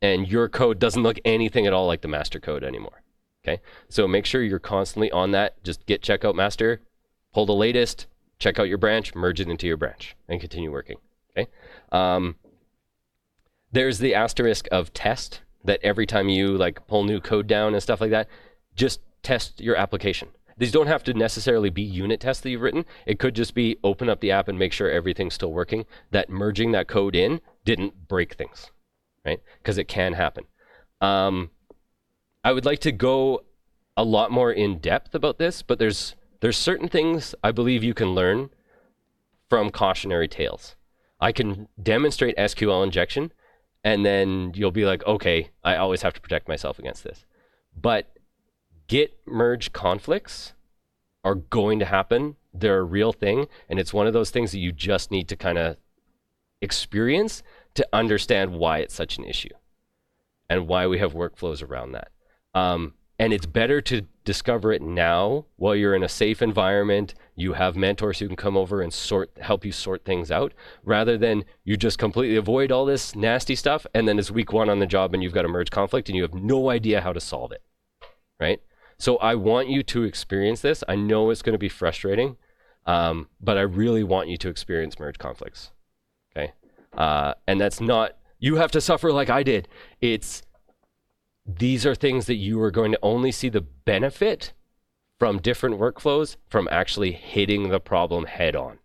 and your code doesn't look anything at all like the master code anymore. Okay, so make sure you're constantly on that. Just git checkout master, pull the latest, check out your branch, merge it into your branch, and continue working. Okay, there's the asterisk of test, that every time you pull new code down and stuff like that, just test your application. These don't have to necessarily be unit tests that you've written. It could just be open up the app and make sure everything's still working, that merging that code in didn't break things. Right? Because it can happen. I would like to go a lot more in depth about this, but there's certain things I believe you can learn from cautionary tales. I can demonstrate SQL injection, and then you'll be like, okay, I always have to protect myself against this. But Git merge conflicts are going to happen. They're a real thing, and it's one of those things that you just need to kind of experience to understand why it's such an issue and why we have workflows around that. And it's better to discover it now while you're in a safe environment. You have mentors who can come over and help you sort things out, rather than you just completely avoid all this nasty stuff. And then it's week 1 on the job and you've got a merge conflict and you have no idea how to solve it, right? So I want you to experience this. I know it's going to be frustrating, but I really want you to experience merge conflicts, okay? And that's not, you have to suffer like I did. These are things that you are going to only see the benefit from different workflows from actually hitting the problem head on,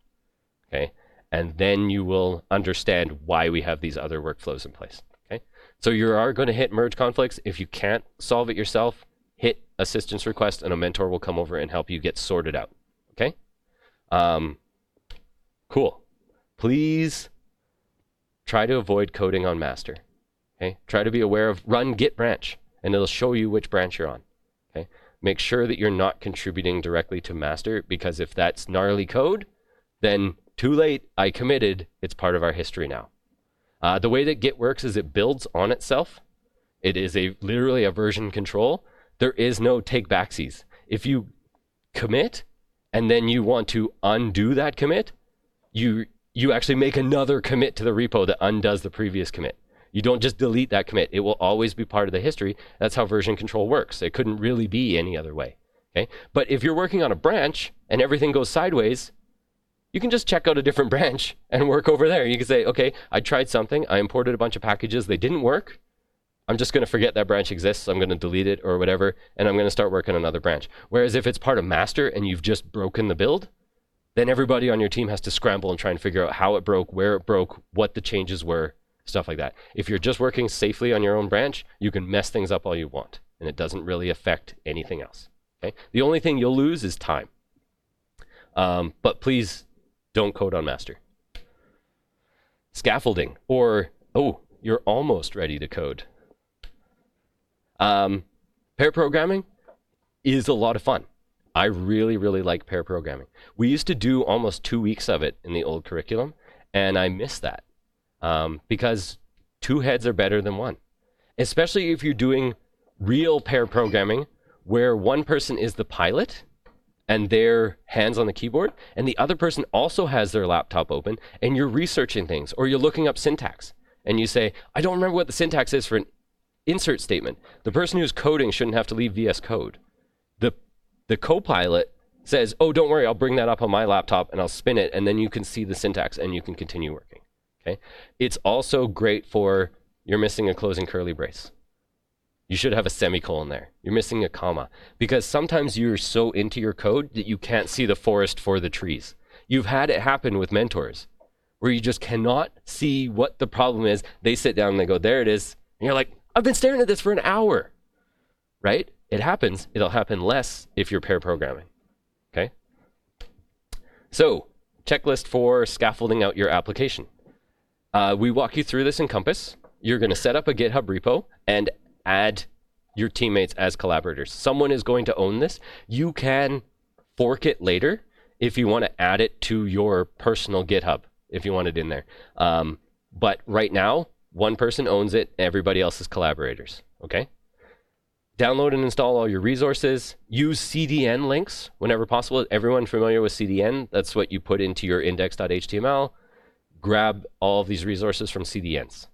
okay? And then you will understand why we have these other workflows in place, okay? So you are going to hit merge conflicts. If you can't solve it yourself, hit assistance request and a mentor will come over and help you get sorted out, okay? Cool. Please try to avoid coding on master. Okay? Try to be aware of run git branch, and it'll show you which branch you're on. Okay? Make sure that you're not contributing directly to master, because if that's gnarly code, then too late, I committed, it's part of our history now. The way that Git works is it builds on itself. It is literally a version control. There is no take backsies. If you commit and then you want to undo that commit, you actually make another commit to the repo that undoes the previous commit. You don't just delete that commit. It will always be part of the history. That's how version control works. It couldn't really be any other way. Okay? But if you're working on a branch and everything goes sideways, you can just check out a different branch and work over there. You can say, okay, I tried something. I imported a bunch of packages. They didn't work. I'm just going to forget that branch exists. I'm going to delete it or whatever, and I'm going to start working on another branch. Whereas if it's part of master and you've just broken the build, then everybody on your team has to scramble and try and figure out how it broke, where it broke, what the changes were, stuff like that. If you're just working safely on your own branch, you can mess things up all you want, and it doesn't really affect anything else. Okay? The only thing you'll lose is time. But please don't code on master. Scaffolding, or, oh, you're almost ready to code. Pair programming is a lot of fun. I really, really like pair programming. We used to do almost 2 weeks of it in the old curriculum, and I miss that because 2 heads are better than 1, especially if you're doing real pair programming where one person is the pilot and their hands on the keyboard, and the other person also has their laptop open, and you're researching things, or you're looking up syntax, and you say, I don't remember what the syntax is for an insert statement. The person who's coding shouldn't have to leave VS Code. The co-pilot says, oh, don't worry, I'll bring that up on my laptop and I'll spin it, and then you can see the syntax and you can continue working. Okay? It's also great for, you're missing a closing curly brace. You should have a semicolon there. You're missing a comma. Because sometimes you're so into your code that you can't see the forest for the trees. You've had it happen with mentors where you just cannot see what the problem is. They sit down and they go, there it is. And you're like, I've been staring at this for an hour, right? It happens. It'll happen less if you're pair programming, okay? So, checklist for scaffolding out your application. We walk you through this in Compass. You're going to set up a GitHub repo and add your teammates as collaborators. Someone is going to own this. You can fork it later if you want to add it to your personal GitHub, if you want it in there. But right now, one person owns it, everybody else is collaborators, okay? Download and install all your resources. Use CDN links whenever possible. Everyone familiar with CDN? That's what you put into your index.html. Grab all of these resources from CDNs.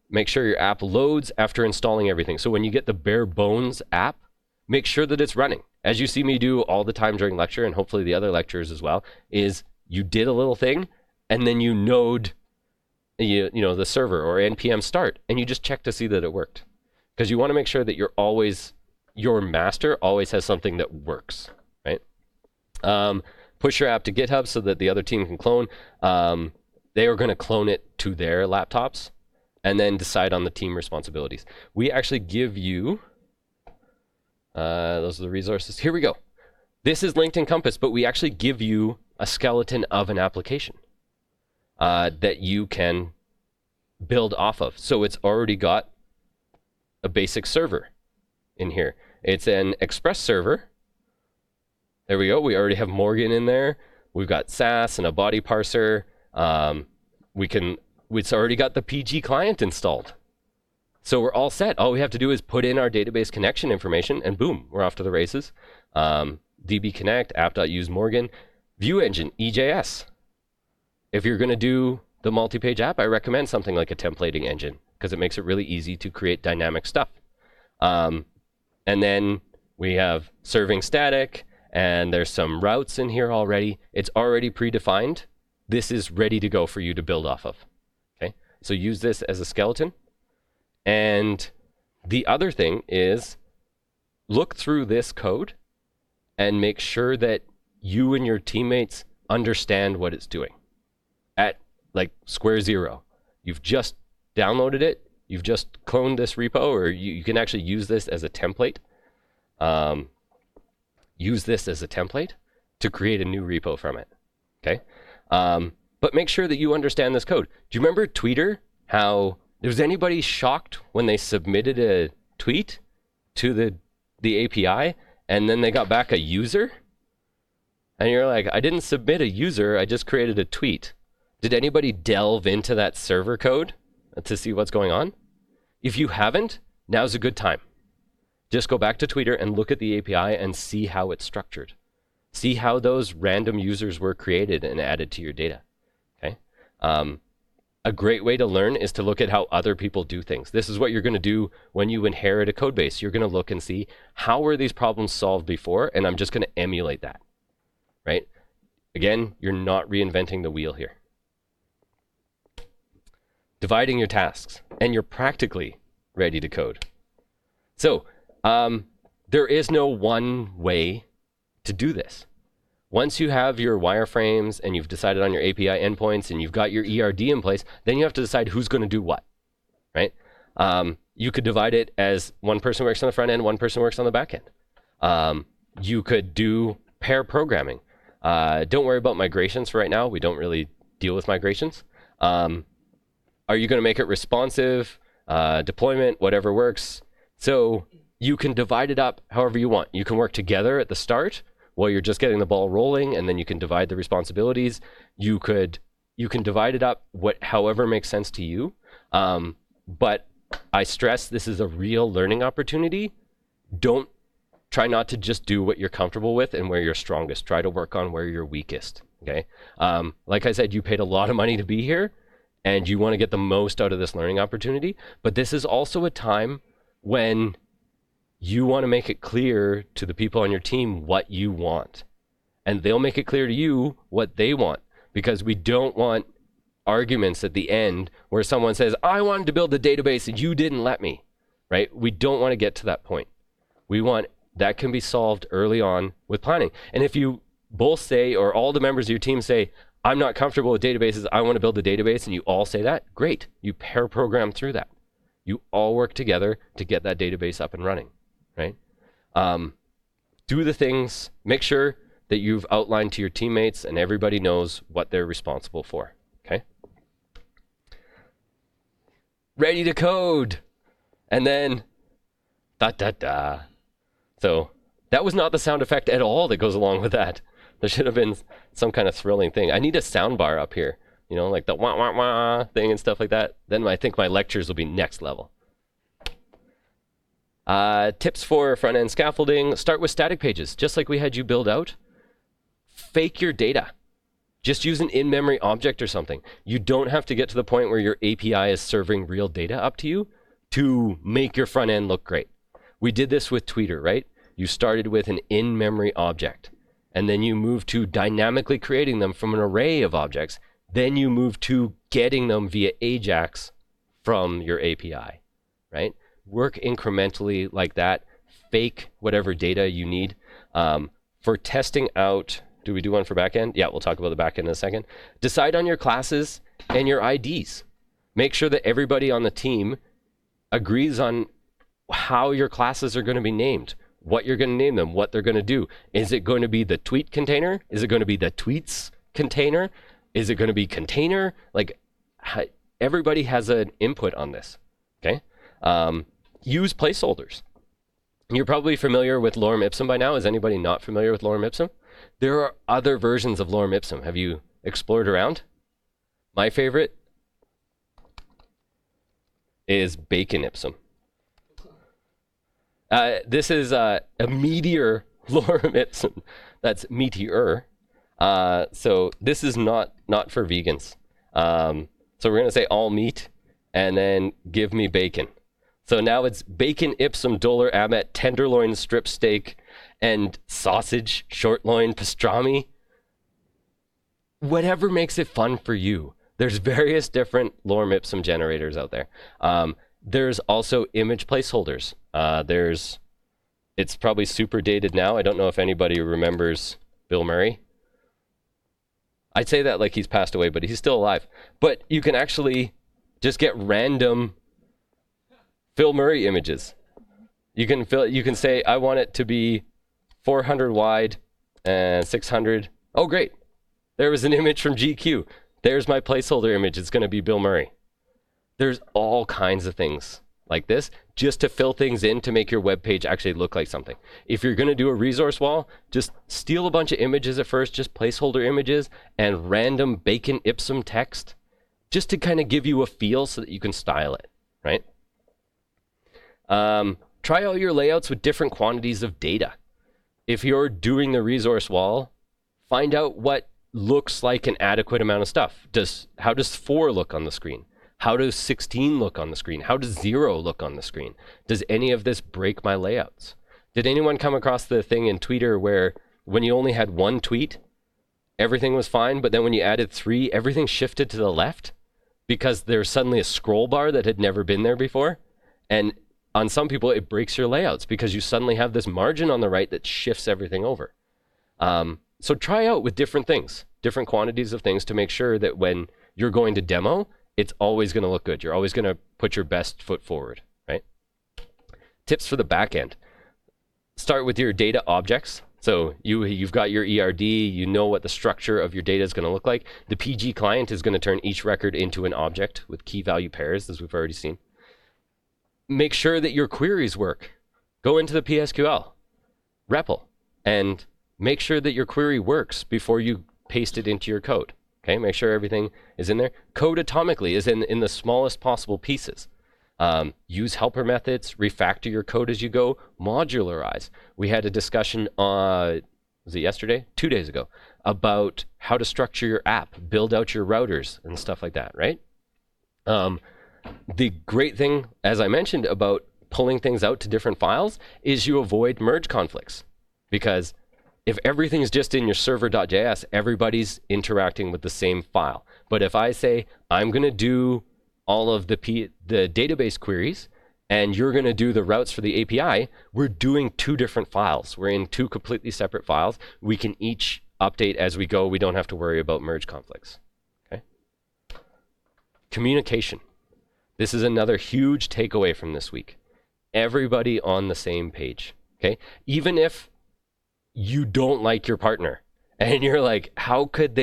Make sure your app loads after installing everything. So when you get the bare bones app, make sure that it's running. As you see me do all the time during lecture, and hopefully the other lectures as well, is you did a little thing, and then you node you know, the server or npm start, and you just check to see that it worked. Because you want to make sure that your master always has something that works, right? Push your app to GitHub so that the other team can clone. They are going to clone it to their laptops and then decide on the team responsibilities. We actually give you, those are the resources. Here we go. This is linked in Compass, but we actually give you a skeleton of an application that you can build off of. So it's already got a basic server in here. It's an Express server. There we go. We already have Morgan in there. We've got Sass and a body parser. It's already got the PG client installed. So we're all set. All we have to do is put in our database connection information, and boom, we're off to the races. DB Connect, app.useMorgan, View Engine, EJS. If you're going to do the multi-page app, I recommend something like a templating engine because it makes it really easy to create dynamic stuff. And then we have serving static, and there's some routes in here already. It's already predefined. This is ready to go for you to build off of. Okay, so use this as a skeleton. And the other thing is look through this code and make sure that you and your teammates understand what it's doing at like square zero. You've just downloaded it. You've just cloned this repo, or you can actually use this as a template. Use this as a template to create a new repo from it. Okay. But make sure that you understand this code. Do you remember Tweeter? How was anybody shocked when they submitted a tweet to the API and then they got back a user? And you're like, I didn't submit a user, I just created a tweet. Did anybody delve into that server code to see what's going on? If you haven't, now's a good time. Just go back to Tweeter and look at the API and see how it's structured. See how those random users were created and added to your data. Okay. A great way to learn is to look at how other people do things. This is what you're going to do when you inherit a code base. You're going to look and see how were these problems solved before, and I'm just going to emulate that. Right? Again, you're not reinventing the wheel here. Dividing your tasks, and you're practically ready to code. So there is no one way to do this. Once you have your wireframes and you've decided on your API endpoints and you've got your ERD in place, then you have to decide who's going to do what, right? You could divide it as one person works on the front end, one person works on the back end. You could do pair programming. Don't worry about migrations for right now. We don't really deal with migrations. Are you going to make it responsive, deployment, whatever works? So you can divide it up however you want. You can work together at the start while you're just getting the ball rolling, and then you can divide the responsibilities. You can divide it up however makes sense to you. But I stress this is a real learning opportunity. Don't try not to just do what you're comfortable with and where you're strongest. Try to work on where you're weakest. Okay. Like I said, you paid a lot of money to be here, and you want to get the most out of this learning opportunity. But this is also a time when you want to make it clear to the people on your team what you want. And they'll make it clear to you what they want, because we don't want arguments at the end where someone says, I wanted to build a database and you didn't let me, right? We don't want to get to that point. We want that can be solved early on with planning. And if you both say, or all the members of your team say, I'm not comfortable with databases, I want to build a database, and you all say that, great. You pair program through that. You all work together to get that database up and running, right? Do the things, make sure that you've outlined to your teammates and everybody knows what they're responsible for, okay? Ready to code. And then, da-da-da. So that was not the sound effect at all that goes along with that. There should have been some kind of thrilling thing. I need a sound bar up here, you know, like the wah, wah, wah thing and stuff like that. Then I think my lectures will be next level. Tips for front-end scaffolding. Start with static pages, just like we had you build out. Fake your data. Just use an in-memory object or something. You don't have to get to the point where your API is serving real data up to you to make your front end look great. We did this with Tweeter, right? You started with an in-memory object, and then you moved to dynamically creating them from an array of objects. Then you move to getting them via AJAX from your API, right? Work incrementally like that. Fake whatever data you need. For testing out, do we do one for backend? Yeah, we'll talk about the backend in a second. Decide on your classes and your IDs. Make sure that everybody on the team agrees on how your classes are going to be named, what you're going to name them, what they're going to do. Is it going to be the tweet container? Is it going to be the tweets container? Is it going to be container? Like, everybody has an input on this, okay? Use placeholders. You're probably familiar with lorem ipsum by now. Is anybody not familiar with lorem ipsum? There are other versions of lorem ipsum. Have you explored around? My favorite is bacon ipsum. This is a meteor lorem ipsum. That's meteor. So this is not for vegans. So we're going to say all meat and then give me bacon. So now it's bacon ipsum dolor amet tenderloin strip steak and sausage short loin pastrami. Whatever makes it fun for you. There's various different lorem ipsum generators out there. There's also image placeholders. It's probably super dated now. I don't know if anybody remembers Bill Murray. I'd say that like he's passed away, but he's still alive. But you can actually just get random Phil Murray images. You can say, I want it to be 400 wide and 600. Oh, great. There was an image from GQ. There's my placeholder image. It's going to be Bill Murray. There's all kinds of things like this just to fill things in to make your web page actually look like something. If you're going to do a resource wall, just steal a bunch of images at first, just placeholder images and random bacon ipsum text, just to kind of give you a feel so that you can style it, right? Try all your layouts with different quantities of data. If you're doing the resource wall, find out what looks like an adequate amount of stuff. How does 4 look on the screen? How does 16 look on the screen? How does 0 look on the screen? Does any of this break my layouts? Did anyone come across the thing in Twitter where when you only had 1 tweet, everything was fine, but then when you added 3, everything shifted to the left because there's suddenly a scroll bar that had never been there before? And on some people, it breaks your layouts because you suddenly have this margin on the right that shifts everything over. So try out with different things, different quantities of things to make sure that when you're going to demo, it's always going to look good. You're always going to put your best foot forward, right? Tips for the back end. Start with your data objects. So you've got your ERD, you know what the structure of your data is going to look like. The PG client is going to turn each record into an object with key value pairs, as we've already seen. Make sure that your queries work. Go into the PSQL, REPL, and make sure that your query works before you paste it into your code. Okay, make sure everything is in there. Code atomically is in the smallest possible pieces. Use helper methods, refactor your code as you go, modularize. We had a discussion was it yesterday? 2 days ago, about how to structure your app, build out your routers and stuff like that, right? The great thing, as I mentioned, about pulling things out to different files is you avoid merge conflicts. Because if everything's just in your server.js, everybody's interacting with the same file. But if I say, I'm going to do all of the database queries, and you're going to do the routes for the API, we're doing 2 different files. We're in 2 completely separate files. We can each update as we go. We don't have to worry about merge conflicts. Okay? Communication. This is another huge takeaway from this week. Everybody on the same page. Okay? Even if you don't like your partner and you're like, how could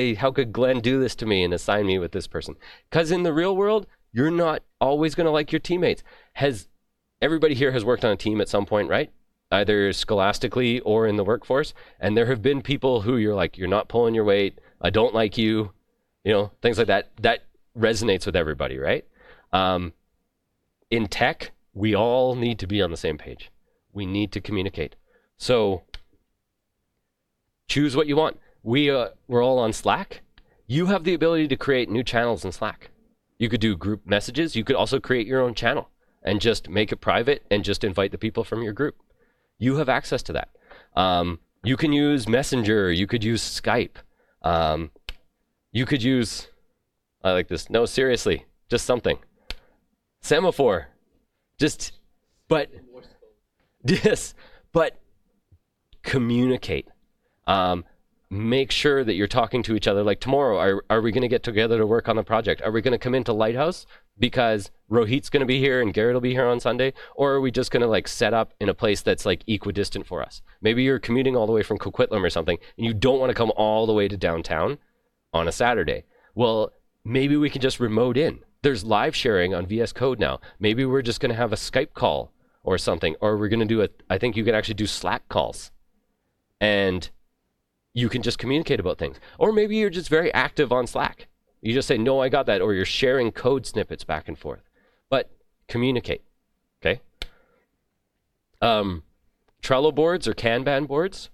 Glenn do this to me and assign me with this person? Because in the real world, you're not always going to like your teammates. Everybody here has worked on a team at some point, right? Either scholastically or in the workforce. And there have been people who you're like, you're not pulling your weight. I don't like you, things like that. That resonates with everybody, right? In tech, we all need to be on the same page. We need to communicate. So choose what you want. We're all on Slack. You have the ability to create new channels in Slack. You could do group messages. You could also create your own channel and just make it private and just invite the people from your group. You have access to that. You can use Messenger. You could use Skype. You could use, I like this. No, seriously, just something. Semaphore. But communicate. Make sure that you're talking to each other. Like tomorrow, are we going to get together to work on the project? Are we going to come into Lighthouse because Rohit's going to be here and Garrett will be here on Sunday? Or are we just going to like set up in a place that's like equidistant for us? Maybe you're commuting all the way from Coquitlam or something and you don't want to come all the way to downtown on a Saturday. Well, maybe we can just remote in. There's live sharing on VS Code now. Maybe we're just going to have a Skype call or something. Or we're going to do I think you can actually do Slack calls. And you can just communicate about things. Or maybe you're just very active on Slack. You just say, no, I got that. Or you're sharing code snippets back and forth. But communicate. Okay. Trello boards or Kanban boards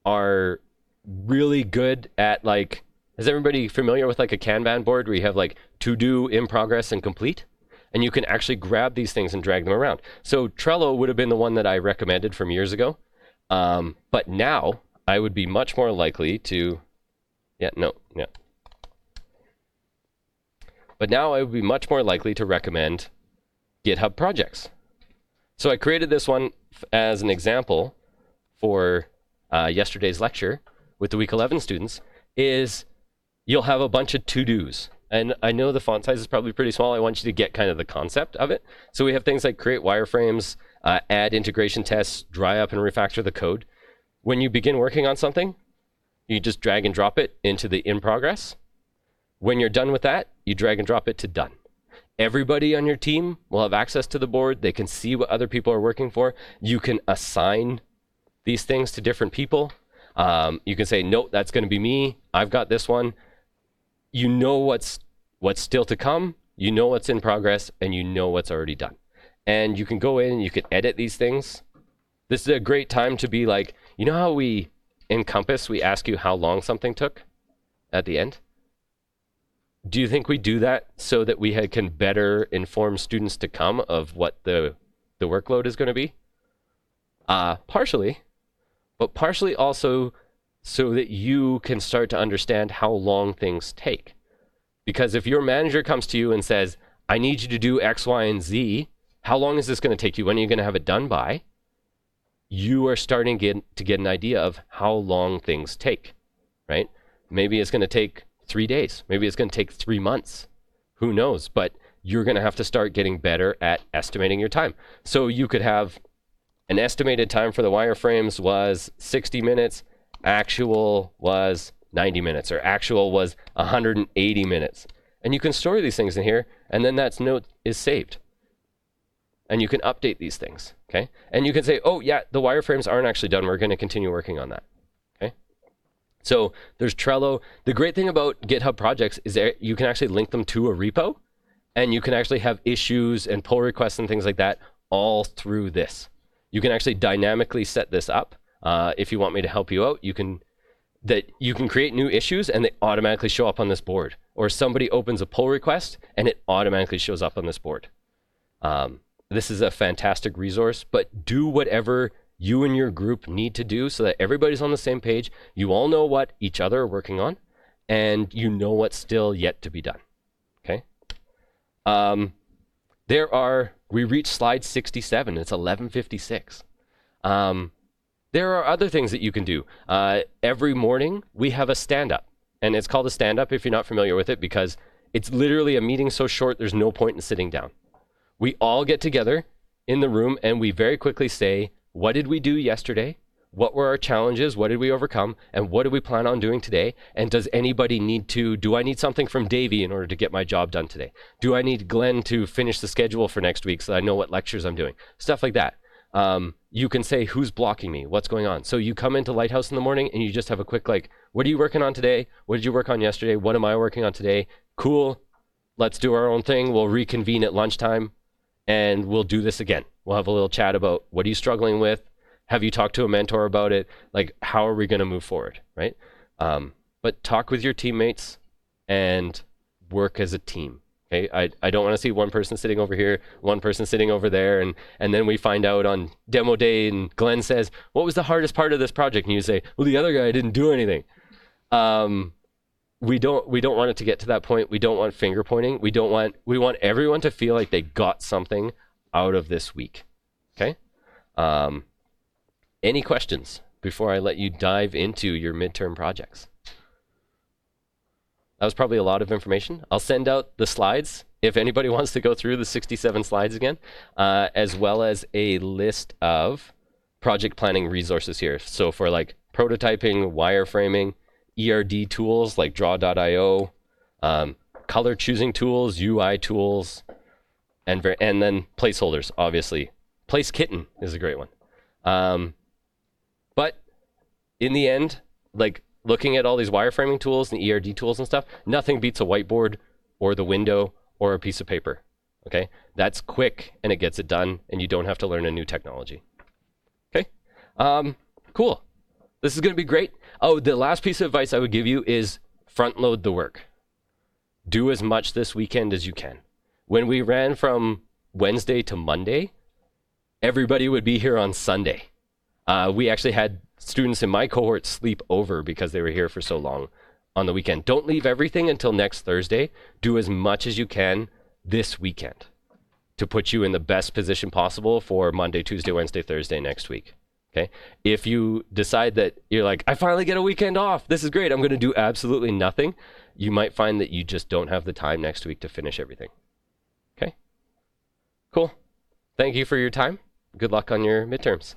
are really good at like, is everybody familiar with like a Kanban board where you have like to do, in progress, and complete? And you can actually grab these things and drag them around. So Trello would have been the one that I recommended from years ago. But now I would be much more likely to, But now I would be much more likely to recommend GitHub projects. So I created this one as an example for yesterday's lecture with the week 11 students. Is you'll have a bunch of to-dos. And I know the font size is probably pretty small. I want you to get kind of the concept of it. So we have things like create wireframes, add integration tests, dry up and refactor the code. When you begin working on something, you just drag and drop it into the in progress. When you're done with that, you drag and drop it to done. Everybody on your team will have access to the board. They can see what other people are working for. You can assign these things to different people. You can say, nope, that's going to be me. I've got this one. You know what's still to come. You know what's in progress, and you know what's already done. And you can go in and you can edit these things. This is a great time to be like, you know how we in Compass, we ask you how long something took at the end? Do you think we do that so that we can better inform students to come of what the workload is going to be? Partially, but partially also so that you can start to understand how long things take. Because if your manager comes to you and says, I need you to do X, Y, and Z, how long is this going to take you? When are you going to have it done by? You are starting to get an idea of how long things take, right? Maybe it's going to take 3 days. Maybe it's going to take 3 months. Who knows? But you're going to have to start getting better at estimating your time. So you could have an estimated time for the wireframes was 60 minutes. Actual was 90 minutes, or actual was 180 minutes. And you can store these things in here, and then that note is saved. And you can update these things, okay? And you can say, oh yeah, the wireframes aren't actually done. We're going to continue working on that, okay? So there's Trello. The great thing about GitHub projects is that you can actually link them to a repo, and you can actually have issues and pull requests and things like that all through this. You can actually dynamically set this up. If you want me to help you out, you can create new issues and they automatically show up on this board. Or somebody opens a pull request and it automatically shows up on this board. This is a fantastic resource, but do whatever you and your group need to do so that everybody's on the same page. You all know what each other are working on, and you know what's still yet to be done. Okay? We reached slide 67. It's 11:56. There are other things that you can do. Every morning we have a stand-up, and it's called a stand-up if you're not familiar with it, because it's literally a meeting so short there's no point in sitting down. We all get together in the room and we very quickly say, what did we do yesterday? What were our challenges? What did we overcome? And what do we plan on doing today? And do I need something from Davey in order to get my job done today? Do I need Glenn to finish the schedule for next week so I know what lectures I'm doing? Stuff like that. You can say, who's blocking me? What's going on? So you come into Lighthouse in the morning and you just have a quick, like, what are you working on today? What did you work on yesterday? What am I working on today? Cool. Let's do our own thing. We'll reconvene at lunchtime and we'll do this again. We'll have a little chat about what are you struggling with? Have you talked to a mentor about it? Like, how are we going to move forward, right? But talk with your teammates and work as a team. Okay, I don't want to see one person sitting over here, one person sitting over there, and then we find out on demo day and Glenn says, what was the hardest part of this project? And you say, well, the other guy didn't do anything. We don't want it to get to that point. We don't want finger pointing. We want everyone to feel like they got something out of this week. Okay? Any questions before I let you dive into your midterm projects? That was probably a lot of information. I'll send out the slides if anybody wants to go through the 67 slides again, as well as a list of project planning resources here. So for like prototyping, wireframing, ERD tools like draw.io, color choosing tools, UI tools, and then placeholders, obviously. Place Kitten is a great one. But in the end, like, looking at all these wireframing tools and ERD tools and stuff, nothing beats a whiteboard or the window or a piece of paper. Okay? That's quick and it gets it done and you don't have to learn a new technology. Okay? Cool. This is going to be great. Oh, the last piece of advice I would give you is front load the work. Do as much this weekend as you can. When we ran from Wednesday to Monday, everybody would be here on Sunday. We actually had students in my cohort sleep over because they were here for so long on the weekend. Don't leave everything until next Thursday. Do as much as you can this weekend to put you in the best position possible for Monday, Tuesday, Wednesday, Thursday next week. Okay? If you decide that you're like, I finally get a weekend off, this is great, I'm going to do absolutely nothing, you might find that you just don't have the time next week to finish everything. Okay? Cool. Thank you for your time. Good luck on your midterms.